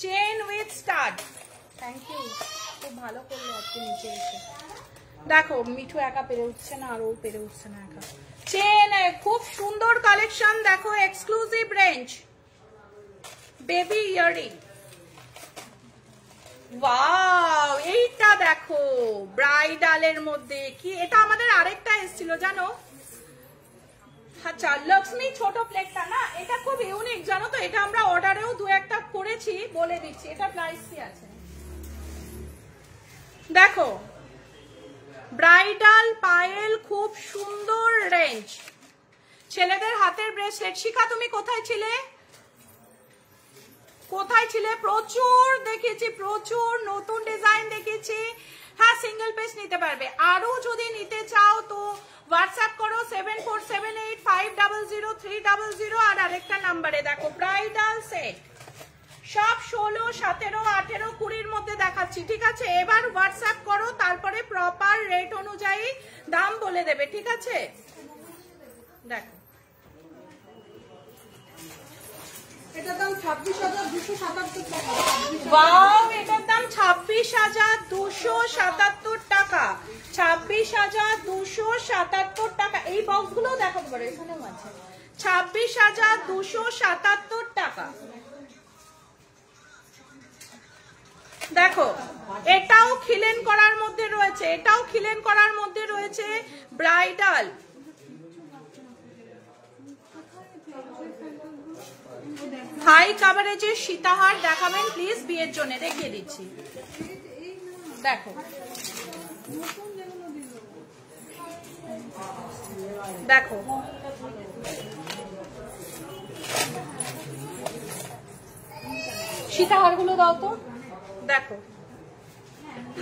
[SPEAKER 1] Chain with stud. Thank you, খুব ভালো করলে আজকে নিচে এসে। দেখো মিঠু একা পেরে উঠছে না, আর ও পেরে উঠছে না একা। চেন খুব সুন্দর কালেকশন, দেখো exclusive range. Baby earring, wow এইটা দেখো ব্রাইডালের মধ্যে। কি এটা আমাদের আরেকটা এসেছিল জানো? আচ্ছা লক্ষ্মী ছোট প্লেটটা না, এটা খুব ইউনিক জানো তো। এটা আমরা অর্ডারেও 2-1টা করেছি, বলে দিচ্ছি এটা প্রাইস কি আছে। দেখো ব্রাইডাল পায়েল খুব সুন্দর রেঞ্জ। ছেলেদের হাতের ব্রেসলেট। শিখা তুমি কোথায় ছিলে? প্রচুর দেখেছি, প্রচুর নতুন ডিজাইন দেখেছি। হ্যাঁ সিঙ্গেল পিস নিতে পারবে। আরো যদি নিতে চাও তো হোয়াটসঅ্যাপ করো 7478500300 আর আরেকটা নাম্বারে। দেখো ব্রাইডাল সেট সব 16, 17, 18, 20 মধ্যে দেখাচ্ছি, ঠিক আছে? এবার হোয়াটসঅ্যাপ করো, তারপরে প্রপার রেট অনুযায়ী দাম বলে দেবে, ঠিক আছে? দেখো
[SPEAKER 2] এটার দাম 26,277 টাকা।
[SPEAKER 1] ওয়াও এটার দাম 26,277 টাকা। 26,277 টাকা। এই বক্সগুলো দেখাতে পারো, এখানেও আছে। 26,277 টাকা। দেখো এটাও খিলেন করার মধ্যে রয়েছে, ব্রাইডাল। হাই কাভারেজের সীতাহার দেখাবেন প্লিজ, বিয়ের জন্য দেখিয়ে দিচ্ছি। দেখো দেখো সীতাহার গুলো দাও তো। দেখো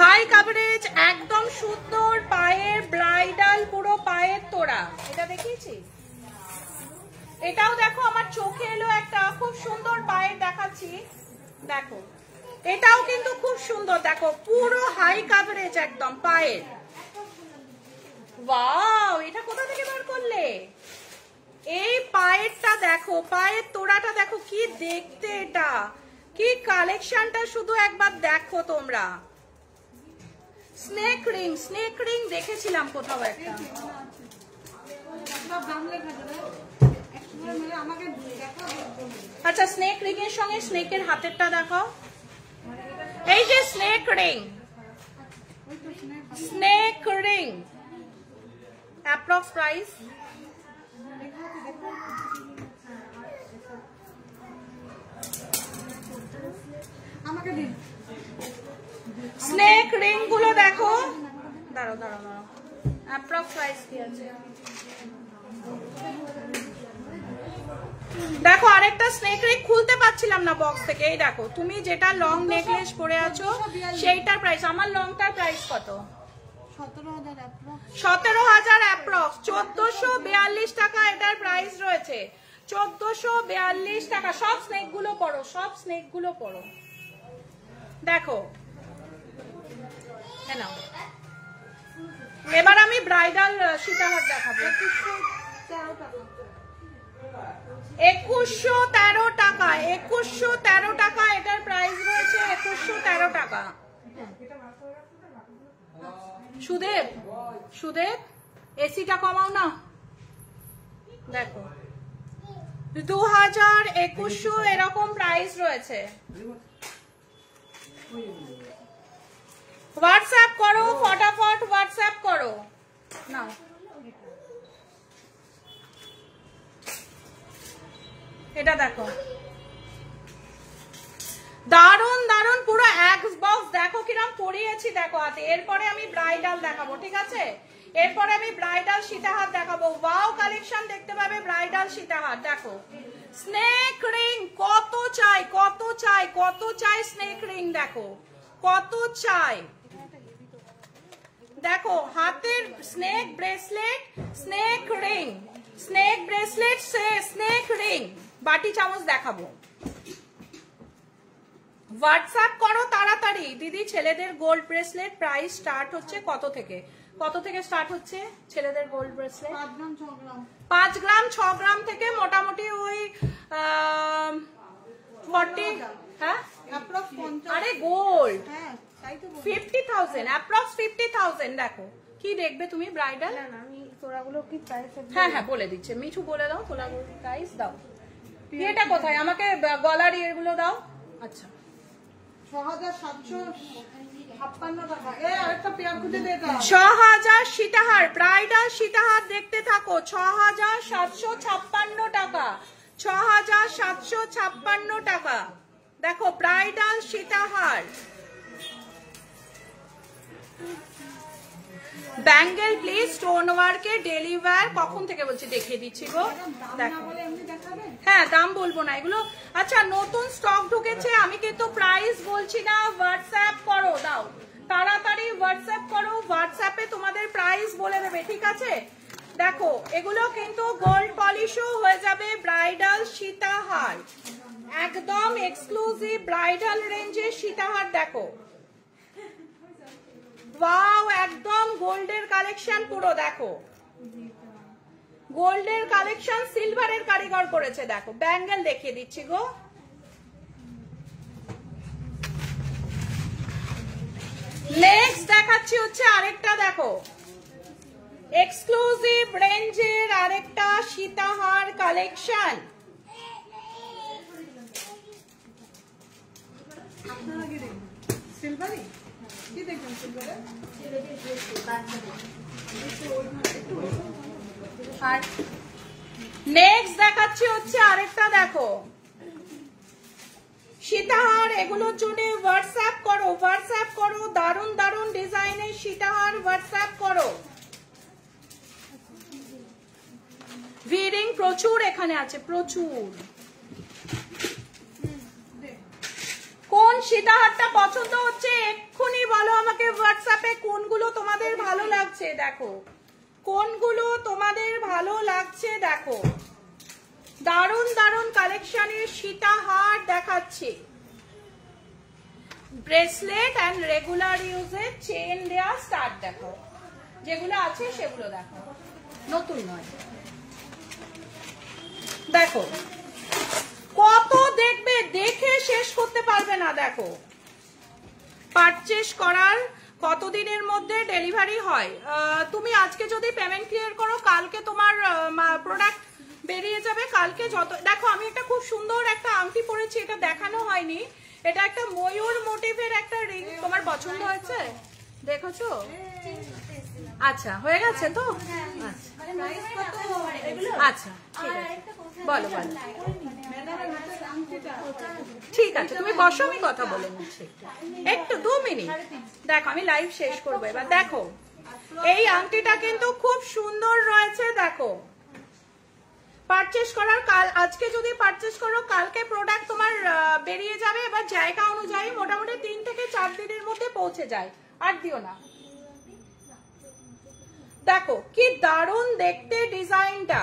[SPEAKER 1] হাই কাভারেজ, একদম সুন্দর পায়ের ব্রাইডাল, পুরো পায়ের তোড়া। এটা দেখিয়েছি, এটাও দেখো আমার চোখে এলো একটা খুব সুন্দর পায়ের দেখাচ্ছি। দেখো এটাও কিন্তু খুব সুন্দর, দেখো পুরো হাই কাভারেজ একদম পায়ের। ওয়াও, এটা কোথা থেকে বার করলে? এই পায়েরটা দেখো, পায়ের তোড়াটা দেখো কি দেখতে, এটা কি কালেকশনটা শুধু একবার দেখো তোমরা। স্নেক রিং, স্নেক রিং দেখেছিলাম কোথাও একটা। আচ্ছা স্নেক রিং এর সঙ্গে স্নেকের হাতেরটা দেখাও। এই যে snake ring, snake ring approx price
[SPEAKER 2] আমাকে দিন।
[SPEAKER 1] স্নেক রিং গুলো দেখো, দাঁড়াও দাঁড়াও দাঁড়াও, অ্যাপ্রক্স প্রাইস কি আছে দেখো। আরেকটা স্নেক রিং খুলতে পারছিলাম না বক্স থেকে। এই দেখো তুমি যেটা লং নেকলেস পরে আছো সেইটার প্রাইস, আমার লংটার প্রাইস কত? 17,000 অ্যাপ্রক্স, 1442 টাকা এটার প্রাইস রয়েছে। 1442 টাকা। সব স্নেক গুলো পড়ো, সব স্নেক গুলো পড়ো। দেখো এবার আমি ব্রাইডাল সীতাহার দেখাবো। 2113 টাকা, 2113 টাকা এটার প্রাইস রয়েছে। 2113 টাকা। সুদেব, সুদেব এসিটা কমাও না। দেখো 2000-2100 এরকম প্রাইস রয়েছে। হোয়াটসঅ্যাপ করো ফটাফট, হোয়াটসঅ্যাপ করো না। এটা দেখো দারুন দারুন, পুরো এক বক্স দেখো কিরম পরিয়েছি দেখো হাতে। এরপরে আমি ব্রাইডাল দেখাবো, ঠিক আছে? এরপরে আমি ব্রাইডাল সীতাহার দেখাবো। ওয়াও কালেকশন দেখতে পাবে ব্রাইডাল সীতাহার। দেখো স্নেক রিং কত চাই, কত চাই, কত চাই স্নেক রিং, দেখো কত চাই। দেখো হাতের snake bracelet, snake ring, snake bracelet, snake ring, বাটি চামচ দেখাবো। হোয়াটসঅ্যাপ করো তাড়াতাড়ি দিদি। ছেলেদের গোল্ড ব্রেসলেট প্রাইস স্টার্ট হচ্ছে কত থেকে? কত থেকে স্টার্ট হচ্ছে ছেলেদের গোল্ড ব্রেসলেট? 5 গ্রাম 6 গ্রাম থেকে মোটামুটি ওই 40। হ্যাঁ আরে গোল্ড 50,000 অ্যাপ্রক্স 50,000। দেখো কি দেখবে তুমি ব্রাইডাল?
[SPEAKER 4] আমি তোরাগুলো কি প্রাইস?
[SPEAKER 1] হ্যাঁ হ্যাঁ বলে দিচ্ছে, মিঠু বলে দাও। তোলাগুলো প্রাইস দাও। এটা কোথায়? আমাকে গলার ইয়েগুলো দাও। আচ্ছা
[SPEAKER 2] 6,756 টাকা। এ আরেকটা পেয়ার খুঁজে দে।
[SPEAKER 1] 6000 সীতাহার, ব্রাইডাল সীতাহার দেখতে থাকো। 6756 টাকা, 6756 টাকা। দেখো ব্রাইডাল সীতাহার। ব্যাঙ্গেল প্লিজ, স্টোন ওয়ার্কে ডেলি ওয়্যার। কখন থেকে বলছি দেখিয়ে দিচ্ছি গো। দেখো হ্যাঁ দাম বলবো না এগুলো। আচ্ছা নতুন স্টক ঢুকেছে, আমি কিন্তু প্রাইস বলছি না। হোয়াটসঅ্যাপ করো, দাও তাড়াতাড়ি হোয়াটসঅ্যাপ করো। হোয়াটসঅ্যাপে তোমাদের প্রাইস বলে দেবে, ঠিক আছে? দেখো এগুলো কিন্তু গোল্ড পলিশও হয়ে যাবে। ব্রাইডাল সীতাহার একদম এক্সক্লুসিভ ব্রাইডাল রেঞ্জের সীতাহার। দেখো ওয়াও, একদম গোল্ডের কালেকশন পুরো। দেখো গোল্ডের কালেকশন, সিলভারের কারিগর করেছে। দেখো ব্যাঙ্গেল দেখিয়ে দিচ্ছি গো। নেক্সট দেখাচ্ছি হচ্ছে আরেকটা, দেখো এক্সক্লুসিভ রেঞ্জের আরেকটা সীতাহার কালেকশন।
[SPEAKER 2] সিলভারি কি দেখবেন? সিলভারে
[SPEAKER 1] আর নেক্সট দেখাচ্ছি হচ্ছে আরেকটা, দেখো সীতাহার। এগুলোর জন্য হোয়াটসঅ্যাপ করো, হোয়াটসঅ্যাপ করো। দারুন দারুন ডিজাইনের সীতাহার হোয়াটসঅ্যাপ করো। ভিরিং প্রচুর এখানে আছে, প্রচুর। কোন সীতাহারটা পছন্দ হচ্ছে এক্ষুনি বলো আমাকে হোয়াটসঅ্যাপে, কোনগুলো তোমাদের ভালো লাগছে দেখো, কোনগুলো তোমাদের ভালো লাগছে দেখো। দারুণ দারুণ কালেকশনের সীতাহার দেখাচ্ছি, ব্রেসলেট অ্যান্ড রেগুলার ইউজের চেন দেয়া স্টার্ট দেখো, যেগুলো আছে সেগুলো দেখো, নতুন নয়। দেখো কত দেখবে, দেখে শেষ করতে পারবে না। দেখো পারচেস করার কতদিনের মধ্যে ডেলিভারি হয়? তুমি আজকে যদি পেমেন্ট ক্লিয়ার করো, কালকে তোমার প্রোডাক্ট বেরিয়ে যাবে। কালকে যত, দেখো আমি একটা খুব সুন্দর একটা আংটি পরেছি, এটা দেখানো হয়নি, এটা একটা ময়ূর মোটিভের একটা রিং। তোমার পছন্দ হয়েছে? দেখেছো? আচ্ছা হয়ে গেছে তো? আচ্ছা ঠিক আছে, বলো বলো। ঠিক আছে তুমি বসো, আমি কথা বলে নিচ্ছি একটু 2 মিনিট। দেখো আমি লাইভ শেষ করবো এবার। দেখো এই আংটিটা কিন্তু খুব সুন্দর রয়েছে, দেখো পারচেস করার আজকে যদি পারচেস করো, কালকে প্রোডাক্ট তোমার বেরিয়ে যাবে। এবার জায়গা অনুযায়ী মোটামুটি 3 থেকে 4 দিনের মধ্যে পৌঁছে যায়, আর দিও না। দেখো কি দারুণ দেখতে ডিজাইনটা।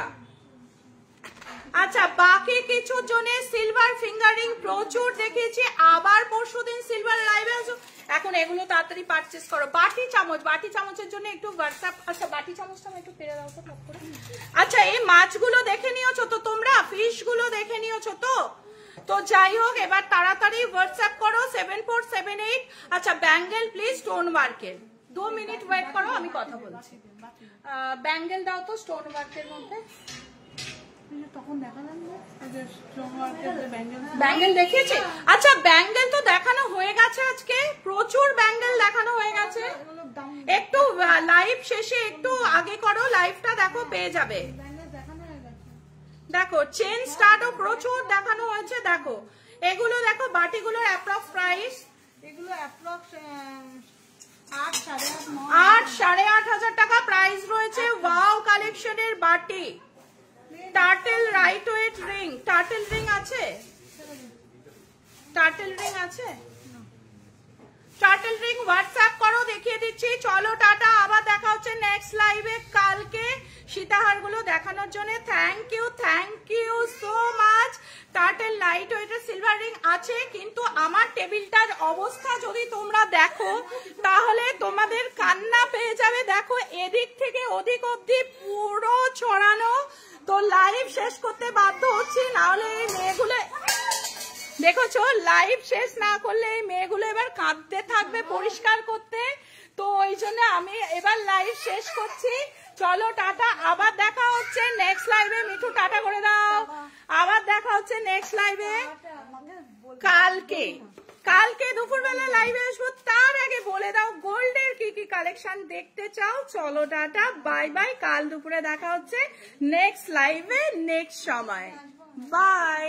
[SPEAKER 1] আচ্ছা বাকি কিছু জনের সিলভার ফিঙ্গারিং প্রচুর দেখিয়েছি, আবার পরশুদিন সিলভার লাইভে আসো। এখন এগুলো তাড়াতাড়ি পারচেস করো। বাটি চামচ, বাটি চামচের জন্য একটু হোয়াটসঅ্যাপ, আচ্ছা বাটি চামচটা একটু পেরে দাও তো টপ করে। আচ্ছা এই মাছগুলো দেখে নিয়েছো তো তোমরা, ফিশ গুলো দেখে নিয়েছো তো? তো যাই হোক এবার তাড়াতাড়ি হোয়াটসঅ্যাপ করো 7478। আচ্ছা ব্যাঙ্গেল প্লিজ স্টোন ওয়ার্কের, 2 মিনিট ওয়েট করো আমি কথা বলছি। ব্যাঙ্গেল দাও তো স্টোন ওয়ার্কের মধ্যে।
[SPEAKER 2] তখন দেখালাম
[SPEAKER 1] ব্যাঙ্গেল দেখিয়েছে? আচ্ছা ব্যাঙ্গেল তো দেখানো হয়ে গেছে, আজকে প্রচুর ব্যাঙ্গেল দেখানো হয়ে গেছে। একটু লাইভ শেষে একটু আগে করো লাইভটা, দেখো পেয়ে যাবে। দেখো চেন স্টার্টও প্রচুর দেখানো হয়েছে। দেখো এগুলো দেখো, বাটিগুলোর অ্যাপ্রক্স প্রাইস,
[SPEAKER 2] এগুলো অ্যাপ্রক্স
[SPEAKER 1] 8,500 টাকা প্রাইস রয়েছে। ওয়াও কালেকশনের বাটি, turtle light weight ring, turtle ring আছে? টার্টেল রিং আছে? টার্টেল রিং হোয়াটসঅ্যাপ করো, দেখিয়ে দিচ্ছি। চলো টাটা, আবার দেখা হচ্ছে নেক্সট লাইভে কালকে সীতাহার গুলো দেখানোর জন্য। Thank you so much. Turtle light ওয়েটের সিলভার রিং আছে, কিন্তু আমার টেবিলটার অবস্থা যদি তোমরা দেখো তাহলে তোমাদের কান্না পেয়ে যাবে। দেখো এদিক থেকে ওদিক অব্দি পুরো ছড়ানো। তো লাইভ শেষ করতে বাধ্য হচ্ছি, নাহলে এই মেয়েগুলো দেখেছো লাইভ শেষ না করলে এই মেয়েগুলো এবার কাঁদতে থাকবে পরিষ্কার করতে। তো ওই জন্য আমি এবার লাইভ শেষ করছি। চলো টাটা, আবার দেখা হচ্ছে নেক্সট লাইভে। মিঠু টাটা করে দাও। আবার দেখা হচ্ছে নেক্সট লাইভে কালকে দুপুরবেলা লাইভে আসবো। তার আগে বলে দাও গোল্ডের কি কি কালেকশন দেখতে চাও। চলো টাটা, বাই বাই। কাল দুপুরে দেখা হচ্ছে নেক্সট লাইভে নেক্সট সময়। বাই।